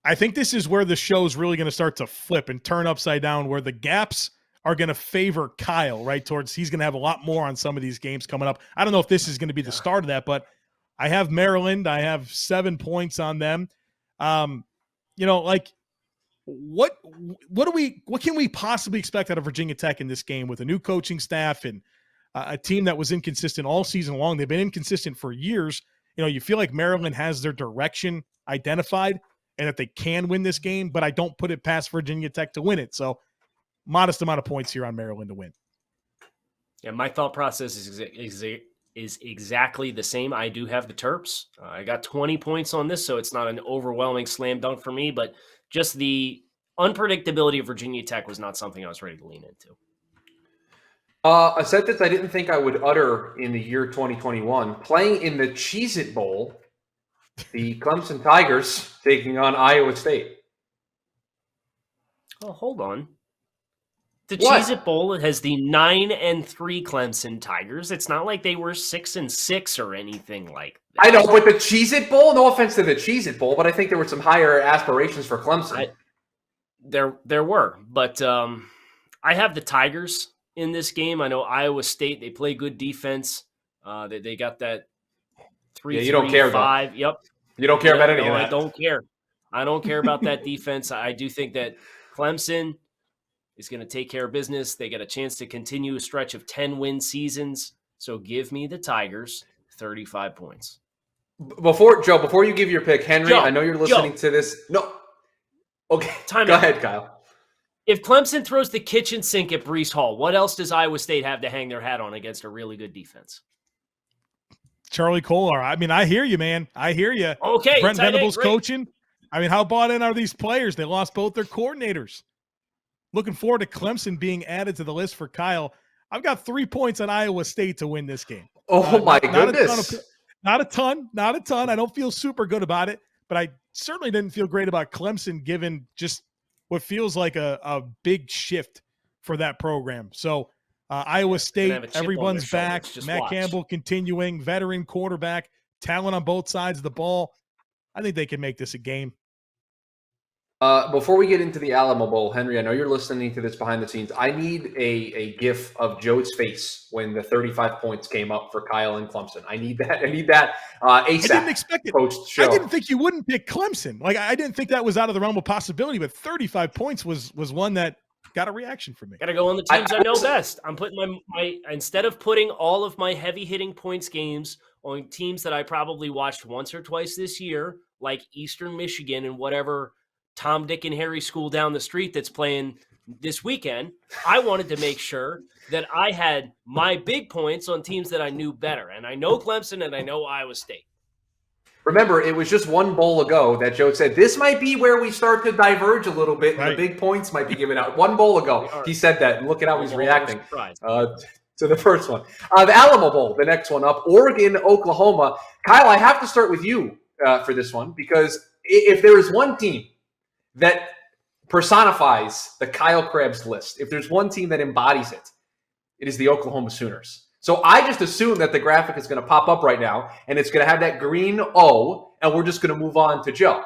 I think this is where the show's really going to start to flip and turn upside down, where the gaps are going to favor Kyle, right? He's going to have a lot more on some of these games coming up. I don't know if this is going to be the start of that, but I have Maryland. I have 7 points on them. Like what can we possibly expect out of Virginia Tech in this game with a new coaching staff and a team that was inconsistent all season long? They've been inconsistent for years. You feel like Maryland has their direction identified and that they can win this game, but I don't put it past Virginia Tech to win it. So modest amount of points here on Maryland to win. Yeah, my thought process is exactly the same. I do have the Terps. I got 20 points on this, so it's not an overwhelming slam dunk for me, but just the unpredictability of Virginia Tech was not something I was ready to lean into. A sentence I didn't think I would utter in the year 2021. Playing in the Cheez-It Bowl, the Clemson Tigers taking on Iowa State. Oh, hold on. The What? Cheez-It Bowl has the 9-3 Clemson Tigers. It's not like they were 6-6 or anything like that. I know, but the Cheez-It Bowl, no offense to the Cheez-It Bowl, but I think there were some higher aspirations for Clemson. There were, but I have the Tigers in this game. I know Iowa State, they play good defense. They got that 3-3-5. You don't care, though. Yep. You don't care about any of that. I don't care. I don't care about that defense. I do think that Clemson is going to take care of business. They get a chance to continue a stretch of 10-win seasons. So give me the Tigers 35 points. Before you give your pick, Henry, I know you're listening to this. No. Okay. Go ahead, Kyle. If Clemson throws the kitchen sink at Breece Hall, what else does Iowa State have to hang their hat on against a really good defense? Charlie Kolar. I mean, I hear you, man. I hear you. Okay. Brent Venables coaching. I mean, how bought in are these players? They lost both their coordinators. Looking forward to Clemson being added to the list for Kyle. I've got 3 points on Iowa State to win this game. Oh, my goodness. Not a ton. I don't feel super good about it, but I certainly didn't feel great about Clemson given just what feels like a big shift for that program. So Iowa State, everyone's back. Matt Campbell continuing, veteran quarterback, talent on both sides of the ball. I think they can make this a game. Before we get into the Alamo Bowl, Henry, I know you're listening to this behind the scenes. I need a gif of Joe's face when the 35 points came up for Kyle and Clemson. I need that ASAP. I didn't expect it. Post-show. I didn't think you wouldn't pick Clemson. Like, I didn't think that was out of the realm of possibility, but 35 points was one that got a reaction from me. Got to go on the teams I know best. I'm putting my instead of putting all of my heavy hitting points games on teams that I probably watched once or twice this year, like Eastern Michigan and whatever Tom, Dick, and Harry school down the street that's playing this weekend, I wanted to make sure that I had my big points on teams that I knew better. And I know Clemson and I know Iowa State. Remember, it was just one bowl ago that Joe said, this might be where we start to diverge a little bit. Right. The big points might be given out. One bowl ago, he said that. And look at how he's reacting to the first one. The Alamo Bowl, the next one up, Oregon, Oklahoma. Kyle, I have to start with you for this one because if there is one team that personifies the Kyle Krabs list, if there's one team that embodies it, it is the Oklahoma Sooners. So I just assume that the graphic is going to pop up right now, and it's going to have that green O, and we're just going to move on to Joe.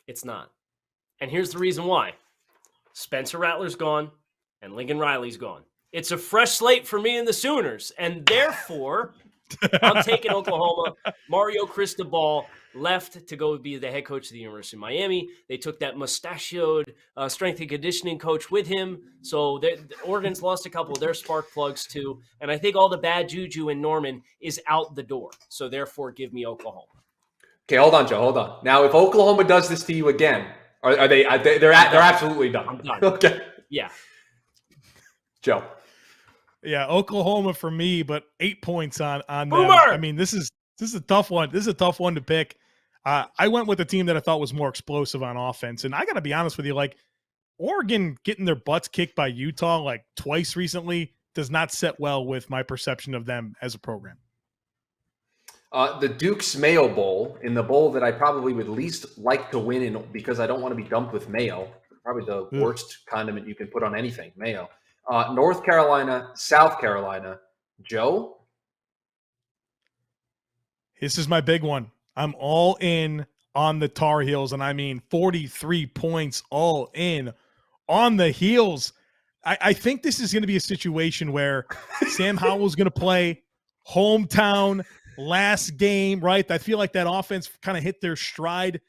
It's not. And here's the reason why. Spencer Rattler's gone, and Lincoln Riley's gone. It's a fresh slate for me and the Sooners, and therefore I'm taking Oklahoma. Mario Cristobal left to go be the head coach of the University of Miami. They took that mustachioed strength and conditioning coach with him. So Oregon's lost a couple of their spark plugs too. And I think all the bad juju in Norman is out the door. So therefore, give me Oklahoma. Okay, hold on, Joe. Hold on. Now, if Oklahoma does this to you again, they're absolutely done. I'm done. Okay. Yeah. Joe. Yeah, Oklahoma for me, but 8 points on them. Boomer! I mean, this is a tough one. This is a tough one to pick. I went with a team that I thought was more explosive on offense. And I got to be honest with you, like Oregon getting their butts kicked by Utah like twice recently does not set well with my perception of them as a program. The Duke's Mayo Bowl, in the bowl that I probably would least like to win in because I don't want to be dumped with mayo. Probably the worst condiment you can put on anything, mayo. North Carolina, South Carolina. Joe? This is my big one. I'm all in on the Tar Heels, and I mean 43 points all in on the Heels. I think this is going to be a situation where Sam Howell's going to play hometown last game, right? I feel like that offense kind of hit their stride.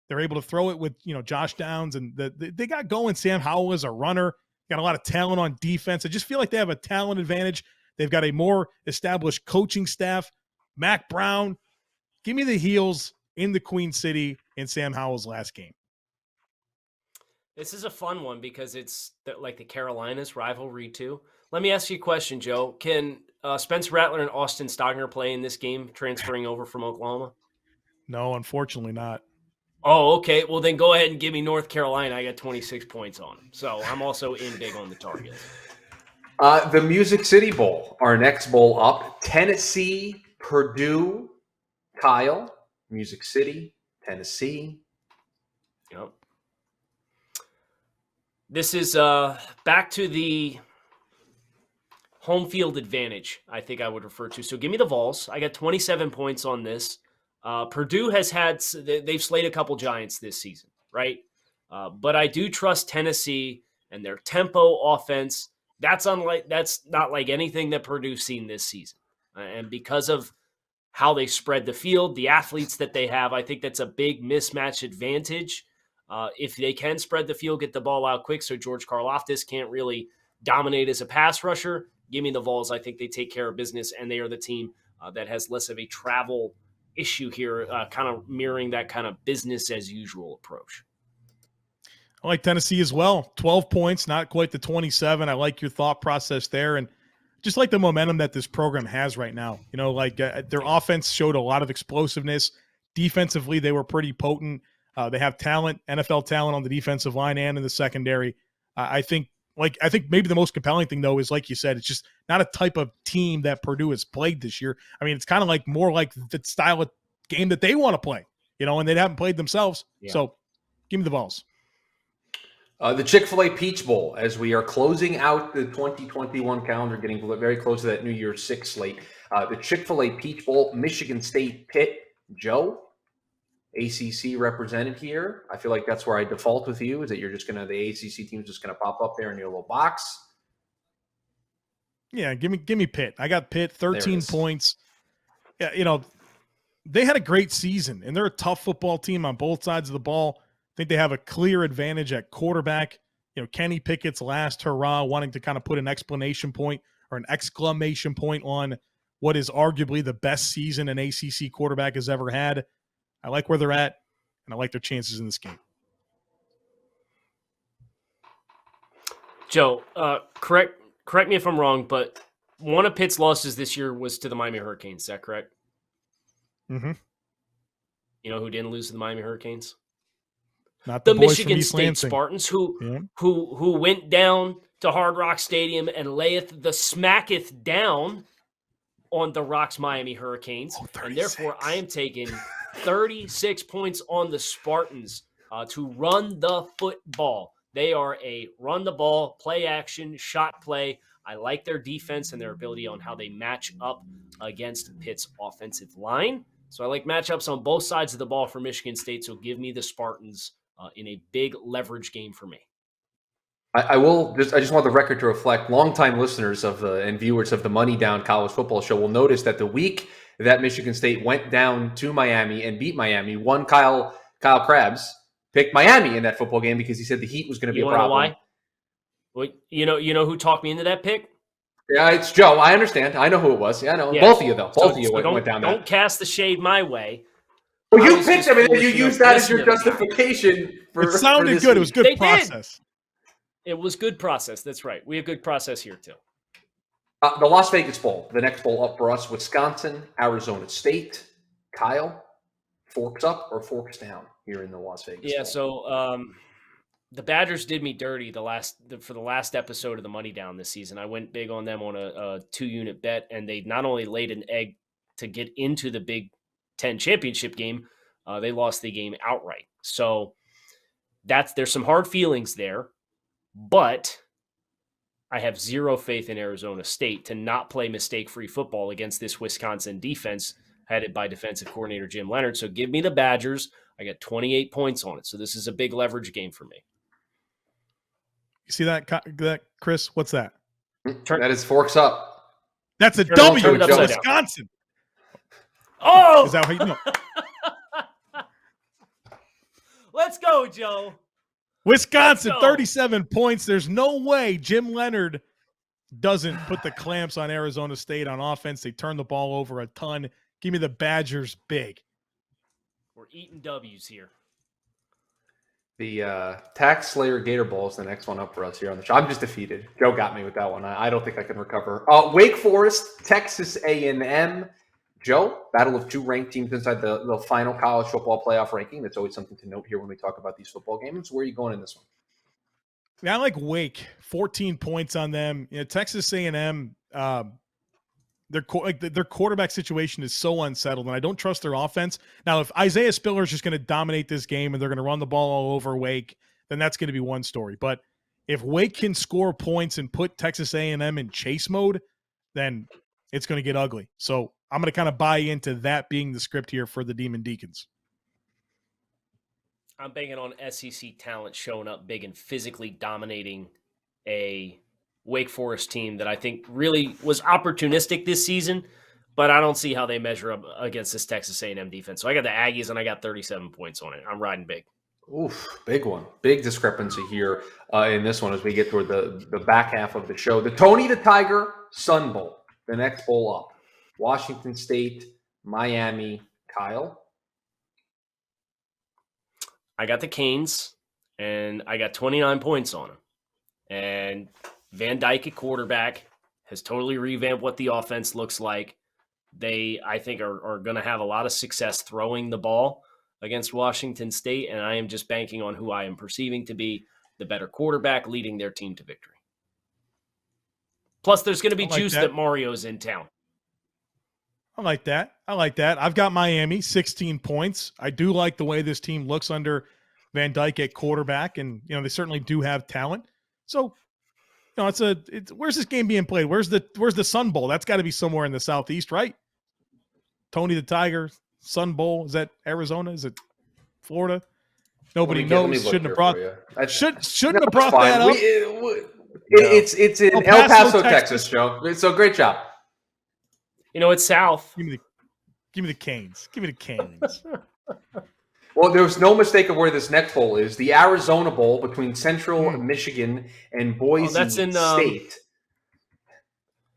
They're able to throw it with, Josh Downs, and they got going. Sam Howell is a runner, got a lot of talent on defense. I just feel like they have a talent advantage. They've got a more established coaching staff. Mac Brown, give me the Heels in the Queen City in Sam Howell's last game. This is a fun one because it's like the Carolinas rivalry too. Let me ask you a question, Joe. Can Spencer Rattler and Austin Stogner play in this game, transferring over from Oklahoma? No, unfortunately not. Oh, okay. Well, then go ahead and give me North Carolina. I got 26 points on them. So I'm also in big on the Tar-Heels. The Music City Bowl, our next bowl up. Tennessee, Purdue, Kyle, Music City, Tennessee. Yep. This is back to the home field advantage, I think I would refer to. So give me the Vols. I got 27 points on this. Purdue they've slayed a couple Giants this season, right? But I do trust Tennessee and their tempo offense. That's not like anything that Purdue's seen this season. And because of how they spread the field, the athletes that they have, I think that's a big mismatch advantage. If they can spread the field, get the ball out quick so George Karlaftis can't really dominate as a pass rusher, give me the Vols. I think they take care of business, and they are the team that has less of a travel issue here, kind of mirroring that kind of business as usual approach. I like Tennessee as well. 12 points, not quite the 27. I like your thought process there, and just like the momentum that this program has right now. Their offense showed a lot of explosiveness. Defensively, they were pretty potent. They have talent, NFL talent on the defensive line and in the secondary. I think maybe the most compelling thing, though, is like you said, it's just not a type of team that Purdue has played this year. I mean, it's kind of like more like the style of game that they want to play, and they haven't played themselves. Yeah. So give me the Vols. The Chick-Fil-A Peach Bowl, as we are closing out the 2021 calendar, getting very close to that New Year's 6 slate. The Chick-Fil-A Peach Bowl, Michigan State, Pitt, Joe, ACC represented here. I feel like that's where I default with you, is that you're just going to, the ACC team's just going to pop up there in your little box. Yeah, give me Pitt. I got Pitt, 13 points. Yeah, they had a great season, and they're a tough football team on both sides of the ball. I think they have a clear advantage at quarterback. Kenny Pickett's last hurrah, wanting to kind of put an exclamation point on what is arguably the best season an ACC quarterback has ever had. I like where they're at, and I like their chances in this game. Joe, correct me if I'm wrong, but one of Pitt's losses this year was to the Miami Hurricanes. Is that correct? Mm-hmm. You know who didn't lose to the Miami Hurricanes? Not the Michigan State Lansing. Spartans, who went down to Hard Rock Stadium and layeth the smacketh down on the Rocks Miami Hurricanes. And therefore, I am taking 36 points on the Spartans to run the football. They are a run the ball, play action, shot play. I like their defense and their ability on how they match up against Pitt's offensive line. So I like matchups on both sides of the ball for Michigan State. So give me the Spartans in a big leverage game for me. I just want the record to reflect. Longtime listeners and viewers of the Money Down College Football Show will notice that the week that Michigan State went down to Miami and beat Miami, one Kyle Krabs picked Miami in that football game because he said the heat was going to be a problem. Know why? Well, you know who talked me into that pick? Yeah, it's Joe. I understand. I know who it was. Yeah, I know. Yeah. Both of you, though. Both of you went down there. Don't cast the shade my way. Well, you picked them, and then you used that as your justification for it sounded good. It was good process. It was good process. That's right. We have good process here, too. The Las Vegas Bowl, the next bowl up for us, Wisconsin, Arizona State. Kyle, forks up or forks down here in the Las Vegas Bowl? Yeah, so the Badgers did me dirty for the last episode of the Money Down this season. I went big on them on a 2-unit bet, and they not only laid an egg to get into the Big Ten championship game, they lost the game outright. So there's some hard feelings there, but I have zero faith in Arizona State to not play mistake-free football against this Wisconsin defense headed by defensive coordinator Jim Leonhard. So give me the Badgers. I got 28 points on it. So this is a big leverage game for me. You see that, Chris? What's that? That is forks up. That's a W. It's Wisconsin. Oh! Is that how you know? Let's go, Joe. Wisconsin, Let's go. 37 points. There's no way Jim Leonard doesn't put the clamps on Arizona State on offense. They turn the ball over a ton. Give me the Badgers big. We're eating W's here. The Tax Slayer Gator Bowl is the next one up for us here on the show. I'm just defeated. Joe got me with that one. I don't think I can recover. Wake Forest, Texas A&M. Joe, battle of two ranked teams inside the final college football playoff ranking. That's always something to note here when we talk about these football games. Where are you going in this one? Yeah, I like Wake. 14 points on them. Texas A&M, their quarterback situation is so unsettled, and I don't trust their offense. Now, if Isaiah Spiller is just going to dominate this game and they're going to run the ball all over Wake, then that's going to be one story. But if Wake can score points and put Texas A&M in chase mode, then it's going to get ugly. So I'm going to kind of buy into that being the script here for the Demon Deacons. I'm banking on SEC talent showing up big and physically dominating a Wake Forest team that I think really was opportunistic this season, but I don't see how they measure up against this Texas A&M defense. So I got the Aggies, and I got 37 points on it. I'm riding big. Oof, big one. Big discrepancy here in this one as we get toward the back half of the show. The Tony the Tiger Sun Bowl, the next bowl up. Washington State, Miami. Kyle? I got the Canes, and I got 29 points on them. And Van Dyke at quarterback has totally revamped what the offense looks like. They, I think, are going to have a lot of success throwing the ball against Washington State, and I am just banking on who I am perceiving to be the better quarterback leading their team to victory. Plus, there's going to be juice that Mario's in town. I like that. I've got Miami, 16 points. I do like the way this team looks under Van Dyke at quarterback, and they certainly do have talent. So, where's this game being played? Where's the Sun Bowl? That's got to be somewhere in the Southeast, right? Tony the Tiger, Sun Bowl. Is that Arizona? Is it Florida? Nobody knows. Shouldn't have brought that up. It's in El Paso, Texas, Joe. So great job. It's south. Give me the Canes. Give me the Canes. Well, there's no mistake of where this next bowl is. The Arizona Bowl between Central Michigan and Boise that's in, State.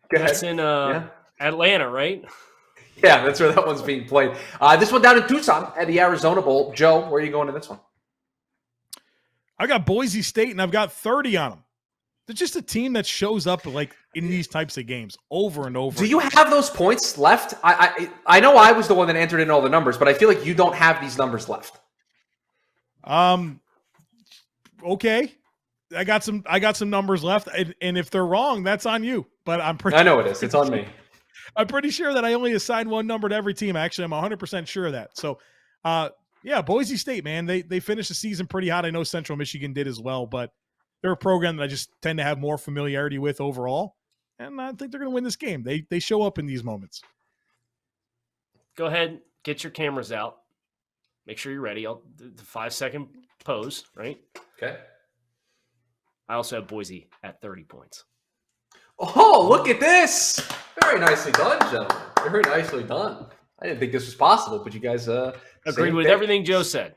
That's in Atlanta, right? Yeah, that's where that one's being played. This one down in Tucson at the Arizona Bowl. Joe, where are you going to this one? I got Boise State, and I've got 30 on them. They're just a team that shows up in these types of games over and over. Do you have those points left? I know I was the one that entered in all the numbers, but I feel like you don't have these numbers left. Okay. I got some numbers left, and if they're wrong, that's on you. But I know it is. It's on me. I'm pretty sure that I only assigned one number to every team. Actually, I'm 100% sure of that. So, Boise State, man, they finished the season pretty hot. I know Central Michigan did as well, but they're a program that I just tend to have more familiarity with overall, and I think they're going to win this game. They show up in these moments. Go ahead, get your cameras out. Make sure you're ready. I'll do the 5-second pose, right? Okay. I also have Boise at 30 points. Oh, look at this. Very nicely done, gentlemen. Very nicely done. I didn't think this was possible, but you guys agreed with everything Joe said.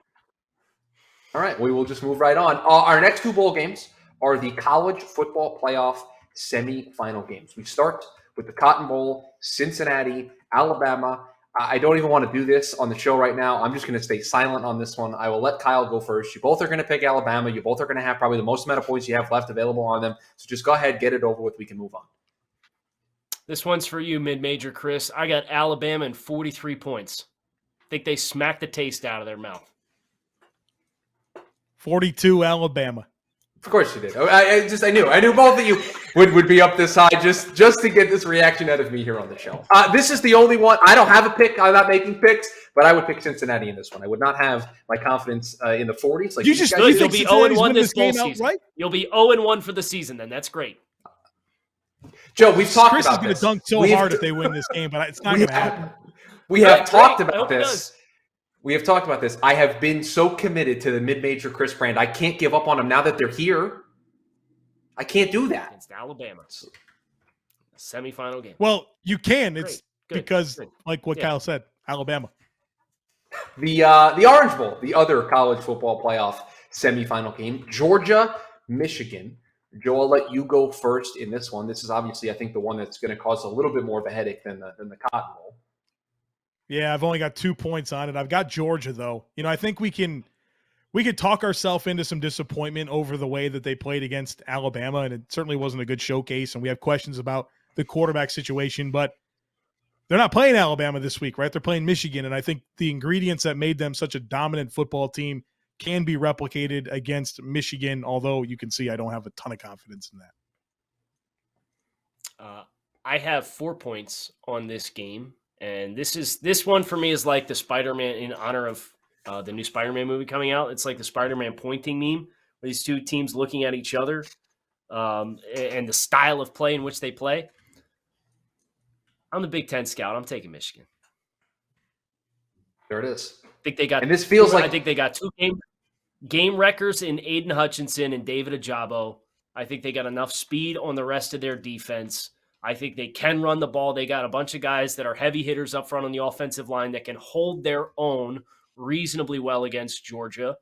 All right, we will just move right on. Our next two bowl games are the college football playoff semifinal games. We start with the Cotton Bowl, Cincinnati, Alabama. I don't even want to do this on the show right now. I'm just going to stay silent on this one. I will let Kyle go first. You both are going to pick Alabama. You both are going to have probably the most amount of points you have left available on them. So just go ahead, get it over with. We can move on. This one's for you, mid-major Chris. I got Alabama and 43 points. I think they smacked the taste out of their mouth. 42 Alabama. Of course you did. I knew both of you would be up this high just to get this reaction out of me here on the show. This is the only one. I don't have a pick. I'm not making picks, but I would pick Cincinnati in this one. I would not have my confidence in the 40s. Like you'll be 0-1 this whole season. Right? You'll be 0-1 for the season. Then that's great. Joe, we've talked Chris about this. Chris is going to dunk so hard if they win this game, but it's not going to happen. We have talked about this. We have talked about this. I have been so committed to the mid-major Chris brand. I can't give up on them now that they're here. I can't do that. Against Alabama. Semifinal game. Well, you can. It's because, like what Kyle said, Alabama. The Orange Bowl, the other college football playoff semifinal game, Georgia, Michigan. Joe, I'll let you go first in this one. This is obviously, I think, the one that's going to cause a little bit more of a headache than the Cotton Bowl. Yeah, I've only got 2 points on it. I've got Georgia, though. I think we could talk ourselves into some disappointment over the way that they played against Alabama, and it certainly wasn't a good showcase, and we have questions about the quarterback situation, but they're not playing Alabama this week, right? They're playing Michigan, and I think the ingredients that made them such a dominant football team can be replicated against Michigan, although you can see I don't have a ton of confidence in that. I have 4 points on this game, and this one for me is like the Spider-Man in honor of the new Spider-Man movie coming out. It's like the Spider-Man pointing meme, where these two teams looking at each other and the style of play in which they play. I'm the Big Ten scout. I'm taking Michigan. There it is. I think they got. And this feels like I think they got 2 game wreckers in Aiden Hutchinson and David Ajabo. I think they got enough speed on the rest of their defense. I think they can run the ball. They got a bunch of guys that are heavy hitters up front on the offensive line that can hold their own reasonably well against Georgia.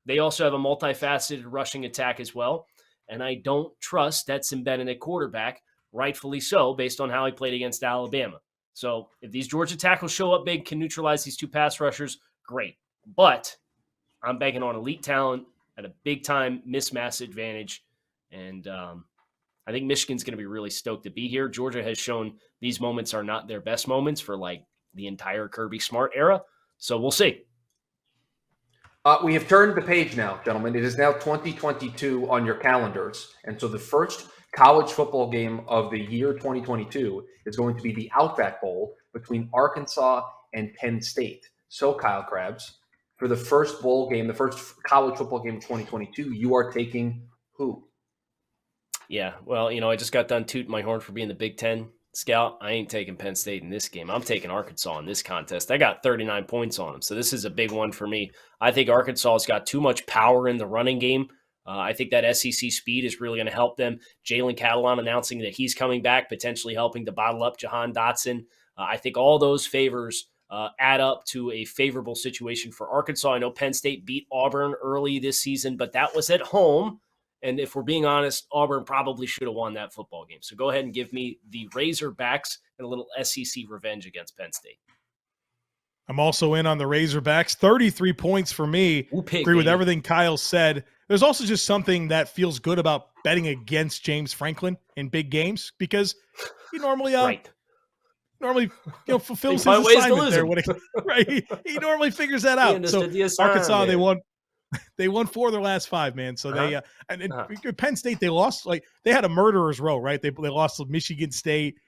They also have a multifaceted rushing attack as well. And I don't trust Stetson Bennett at quarterback, rightfully so, based on how he played against Alabama. So if these Georgia tackles show up big, can neutralize these 2 pass rushers, great. But I'm banking on elite talent at a big-time mismatch advantage. And I think Michigan's going to be really stoked to be here. Georgia has shown these moments are not their best moments for like the entire Kirby Smart era. So we'll see. We have turned the page now, gentlemen. It is now 2022 on your calendars. And so the first college football game of the year 2022 is going to be the Outback Bowl between Arkansas and Penn State. So, Kyle Krabs, for the first bowl game, the first college football game of 2022, you are taking who? Yeah, well, I just got done tooting my horn for being the Big Ten scout. I ain't taking Penn State in this game. I'm taking Arkansas in this contest. I got 39 points on them, so this is a big one for me. I think Arkansas has got too much power in the running game. I think that SEC speed is really going to help them. Jalen Catalon announcing that he's coming back, potentially helping to bottle up Jahan Dotson. I think all those favors add up to a favorable situation for Arkansas. I know Penn State beat Auburn early this season, but that was at home. And if we're being honest, Auburn probably should have won that football game. So go ahead and give me the Razorbacks and a little SEC revenge against Penn State. I'm also in on the Razorbacks. 33 points for me. Agree with everything Kyle said. There's also just something that feels good about betting against James Franklin in big games because he normally fulfills his assignment there. Right? He normally figures that out. So Arkansas, they won 4 of their last 5, man. So they Penn State, they lost. Like they had a murderer's row, right? They lost to Michigan State,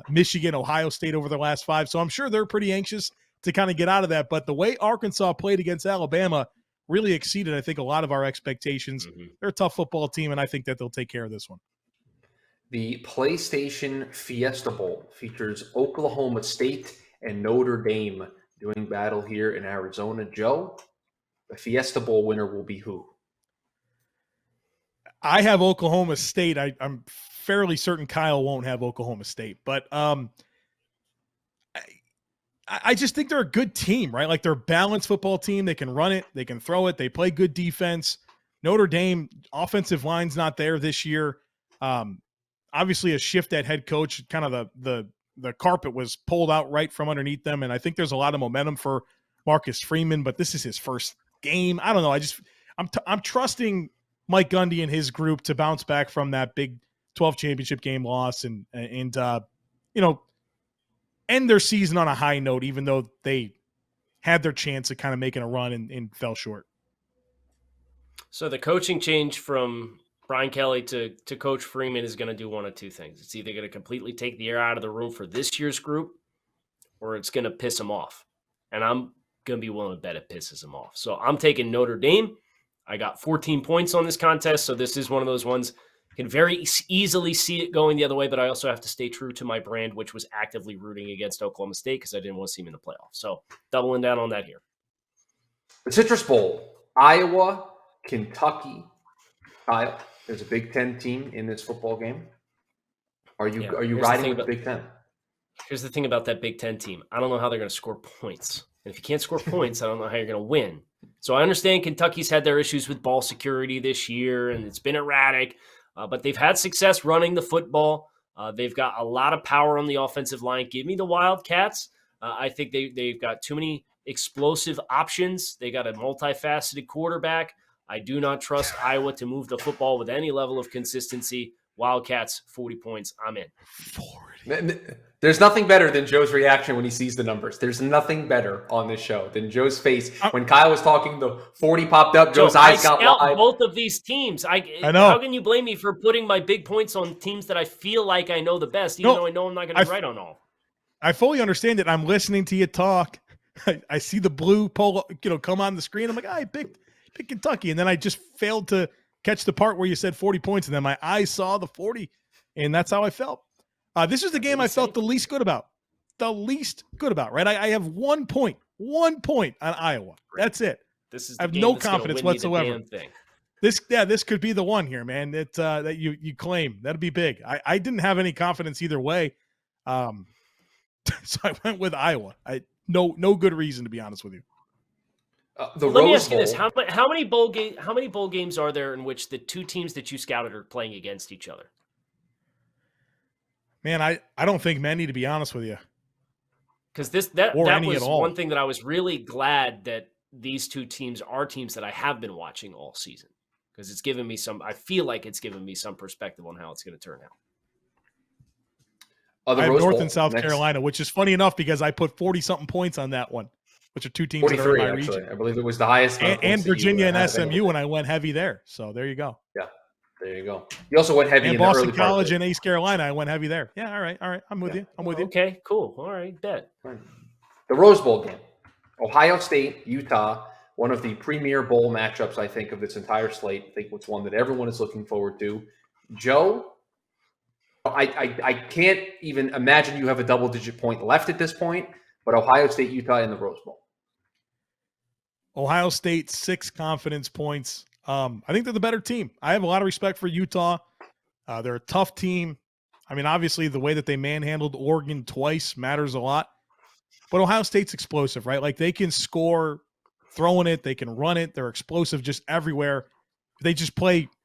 Michigan, Ohio State over their last 5. So I'm sure they're pretty anxious to kind of get out of that. But the way Arkansas played against Alabama really exceeded, I think, a lot of our expectations. Mm-hmm. They're a tough football team, and I think that they'll take care of this one. The PlayStation Fiesta Bowl features Oklahoma State and Notre Dame doing battle here in Arizona. Joe, the Fiesta Bowl winner will be who? I have Oklahoma State. I'm fairly certain Kyle won't have Oklahoma State, but I just think they're a good team, right? Like they're a balanced football team. They can run it. They can throw it. They play good defense. Notre Dame offensive line's not there this year. Obviously a shift at head coach, kind of the carpet was pulled out right from underneath them. And I think there's a lot of momentum for Marcus Freeman, but this is his first game. I don't know. I'm trusting Mike Gundy and his group to bounce back from that Big 12 championship game loss and end their season on a high note, even though they had their chance of kind of making a run and fell short. So the coaching change from Brian Kelly to Coach Freeman is going to do one of 2 things. It's either going to completely take the air out of the room for this year's group, or it's going to piss them off. And I'm going to be willing to bet it pisses them off. So I'm taking Notre Dame. I got 14 points on this contest, so this is one of those ones. Can very easily see it going the other way, but I also have to stay true to my brand, which was actively rooting against Oklahoma State because I didn't want to see them in the playoffs. So doubling down on that here. The Citrus Bowl, Iowa, Kentucky. Kyle, there's a Big Ten team in this football game. Are you riding with the Big Ten? Here's the thing about that Big Ten team. I don't know how they're going to score points. And if you can't score points, I don't know how you're going to win. So I understand Kentucky's had their issues with ball security this year, and it's been erratic, but they've had success running the football. They've got a lot of power on the offensive line. Give me the Wildcats. I think they've got too many explosive options. They got a multifaceted quarterback. I do not trust Iowa to move the football with any level of consistency. Wildcats, 40 points. I'm in. 40. There's nothing better than Joe's reaction when he sees the numbers. There's nothing better on this show than Joe's face. When Kyle was talking, the 40 popped up, Joe's eyes got wide. Both of these teams. I know. How can you blame me for putting my big points on teams that I feel like I know the best, even though I know I'm not going to be right on all? I fully understand it. I'm listening to you talk. I see the blue polo, come on the screen. I'm like, I picked Kentucky. And then I just failed to catch the part where you said 40 points. And then my eyes saw the 40. And that's how I felt. This is the game I felt the least good about. Right? I have 1 point on Iowa. That's it. I have no confidence whatsoever. This could be the one here, man. That you claim. That'd be big. I didn't have any confidence either way. So I went with Iowa. No good reason, to be honest with you. Let me ask you this: how many bowl games are there in which the two teams that you scouted are playing against each other? Man, I don't think many, to be honest with you. Because that was one thing that I was really glad that these two teams are teams that I have been watching all season, because it's given me I feel like it's given me some perspective on how it's going to turn out. I have North and South Carolina, which is funny enough because I put 40-something points on that one, which are two teams that are in my region. I believe it was the highest. And Virginia and SMU, and I went heavy there. So there you go. Yeah, there you go. You also went heavy in the early Boston College and East Carolina, I went heavy there. Yeah, all right. I'm with you. Okay, cool. All right, bet. The Rose Bowl game. Ohio State, Utah, one of the premier bowl matchups, I think, of this entire slate. I think it's one that everyone is looking forward to. Joe, I can't even imagine you have a double-digit point left at this point, but Ohio State, Utah in the Rose Bowl. Ohio State, 6 confidence points. I think they're the better team. I have a lot of respect for Utah. They're a tough team. I mean, obviously, the way that they manhandled Oregon twice matters a lot. But Ohio State's explosive, right? Like, they can score throwing it. They can run it. They're explosive just everywhere. They just play –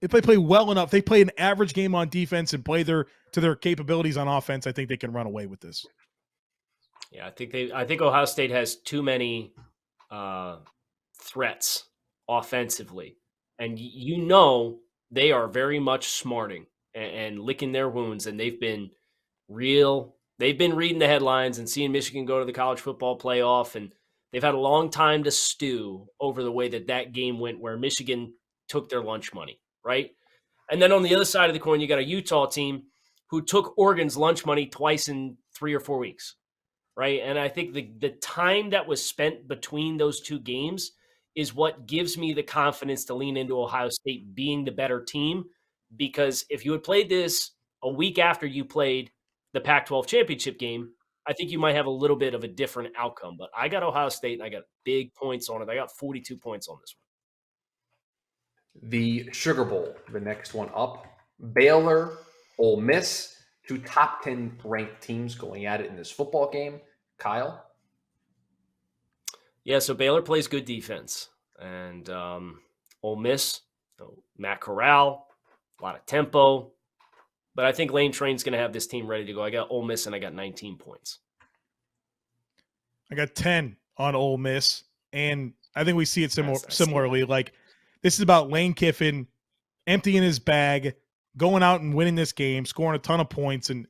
if they play well enough, they play an average game on defense and play to their capabilities on offense, I think they can run away with this. Yeah, I think Ohio State has too many threats offensively. And they are very much smarting and licking their wounds, and they've been reading the headlines and seeing Michigan go to the college football playoff, and they've had a long time to stew over the way that game went, where Michigan took their lunch money. Right. And then on the other side of the coin, you got a Utah team who took Oregon's lunch money twice in 3 or 4 weeks. Right. And I think the time that was spent between those two games is what gives me the confidence to lean into Ohio State being the better team. Because if you had played this a week after you played the Pac-12 championship game, I think you might have a little bit of a different outcome. But I got Ohio State and I got big points on it. I got 42 points on this one. The Sugar Bowl, the next one up. Baylor, Ole Miss, 2 top 10 ranked teams going at it in this football game. Kyle? Yeah, so Baylor plays good defense. And Ole Miss, Matt Corral, a lot of tempo. But I think Lane Train's going to have this team ready to go. I got Ole Miss and I got 19 points. I got 10 on Ole Miss. And I think we see it similarly. Like, this is about Lane Kiffin emptying his bag, going out and winning this game, scoring a ton of points. And,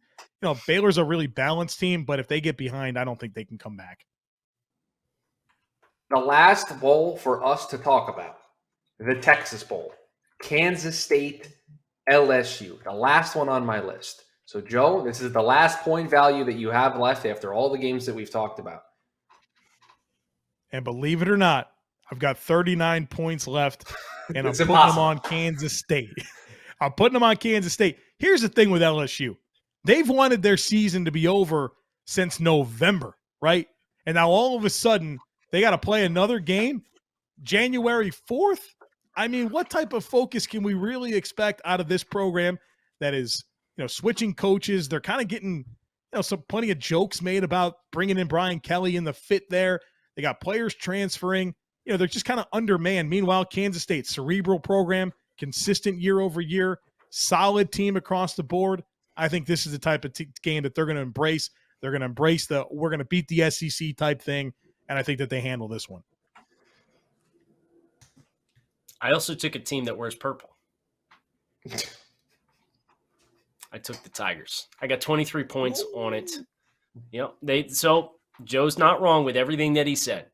Baylor's a really balanced team, but if they get behind, I don't think they can come back. The last bowl for us to talk about, the Texas Bowl. Kansas State, LSU, the last one on my list. So, Joe, this is the last point value that you have left after all the games that we've talked about. And believe it or not, I've got 39 points left, and I'm putting them on Kansas State. I'm putting them on Kansas State. Here's the thing with LSU. They've wanted their season to be over since November, right? And now all of a sudden, they got to play another game January 4th? I mean, what type of focus can we really expect out of this program that is, switching coaches? They're kind of getting some plenty of jokes made about bringing in Brian Kelly and the fit there. They got players transferring. They're just kind of undermanned. Meanwhile, Kansas State, cerebral program, consistent year over year, solid team across the board. I think this is the type of game that they're going to embrace. They're going to embrace we're going to beat the SEC type thing, and I think that they handle this one. I also took a team that wears purple. I took the Tigers. I got 23 points on it. So Joe's not wrong with everything that he said.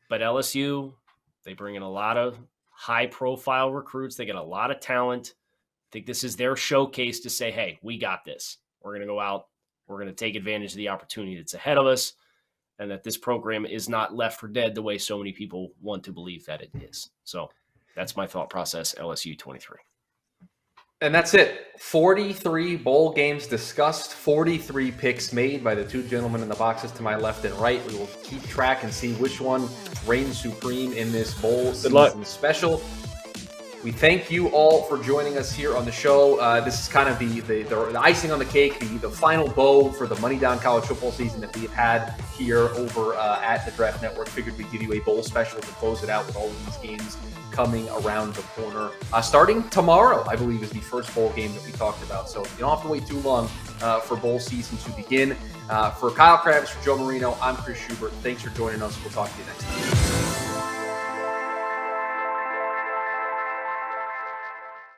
But LSU, they bring in a lot of high-profile recruits. They get a lot of talent. I think this is their showcase to say, hey, we got this. We're going to go out. We're going to take advantage of the opportunity that's ahead of us, and that this program is not left for dead the way so many people want to believe that it is. So that's my thought process, LSU 23. And that's it. 43 bowl games discussed, 43 picks made by the two gentlemen in the boxes to my left and right. We will keep track and see which one reigns supreme in this bowl season special. We thank you all for joining us here on the show. This is kind of the icing on the cake, the final bow for the Money Down College football season that we have had here over at the Draft Network. Figured we'd give you a bowl special to close it out with all of these games coming around the corner. Starting tomorrow, I believe, is the first bowl game that we talked about. So you don't have to wait too long for bowl season to begin. For Kyle Kravitz, for Joe Marino, I'm Chris Schubert. Thanks for joining us. We'll talk to you next time.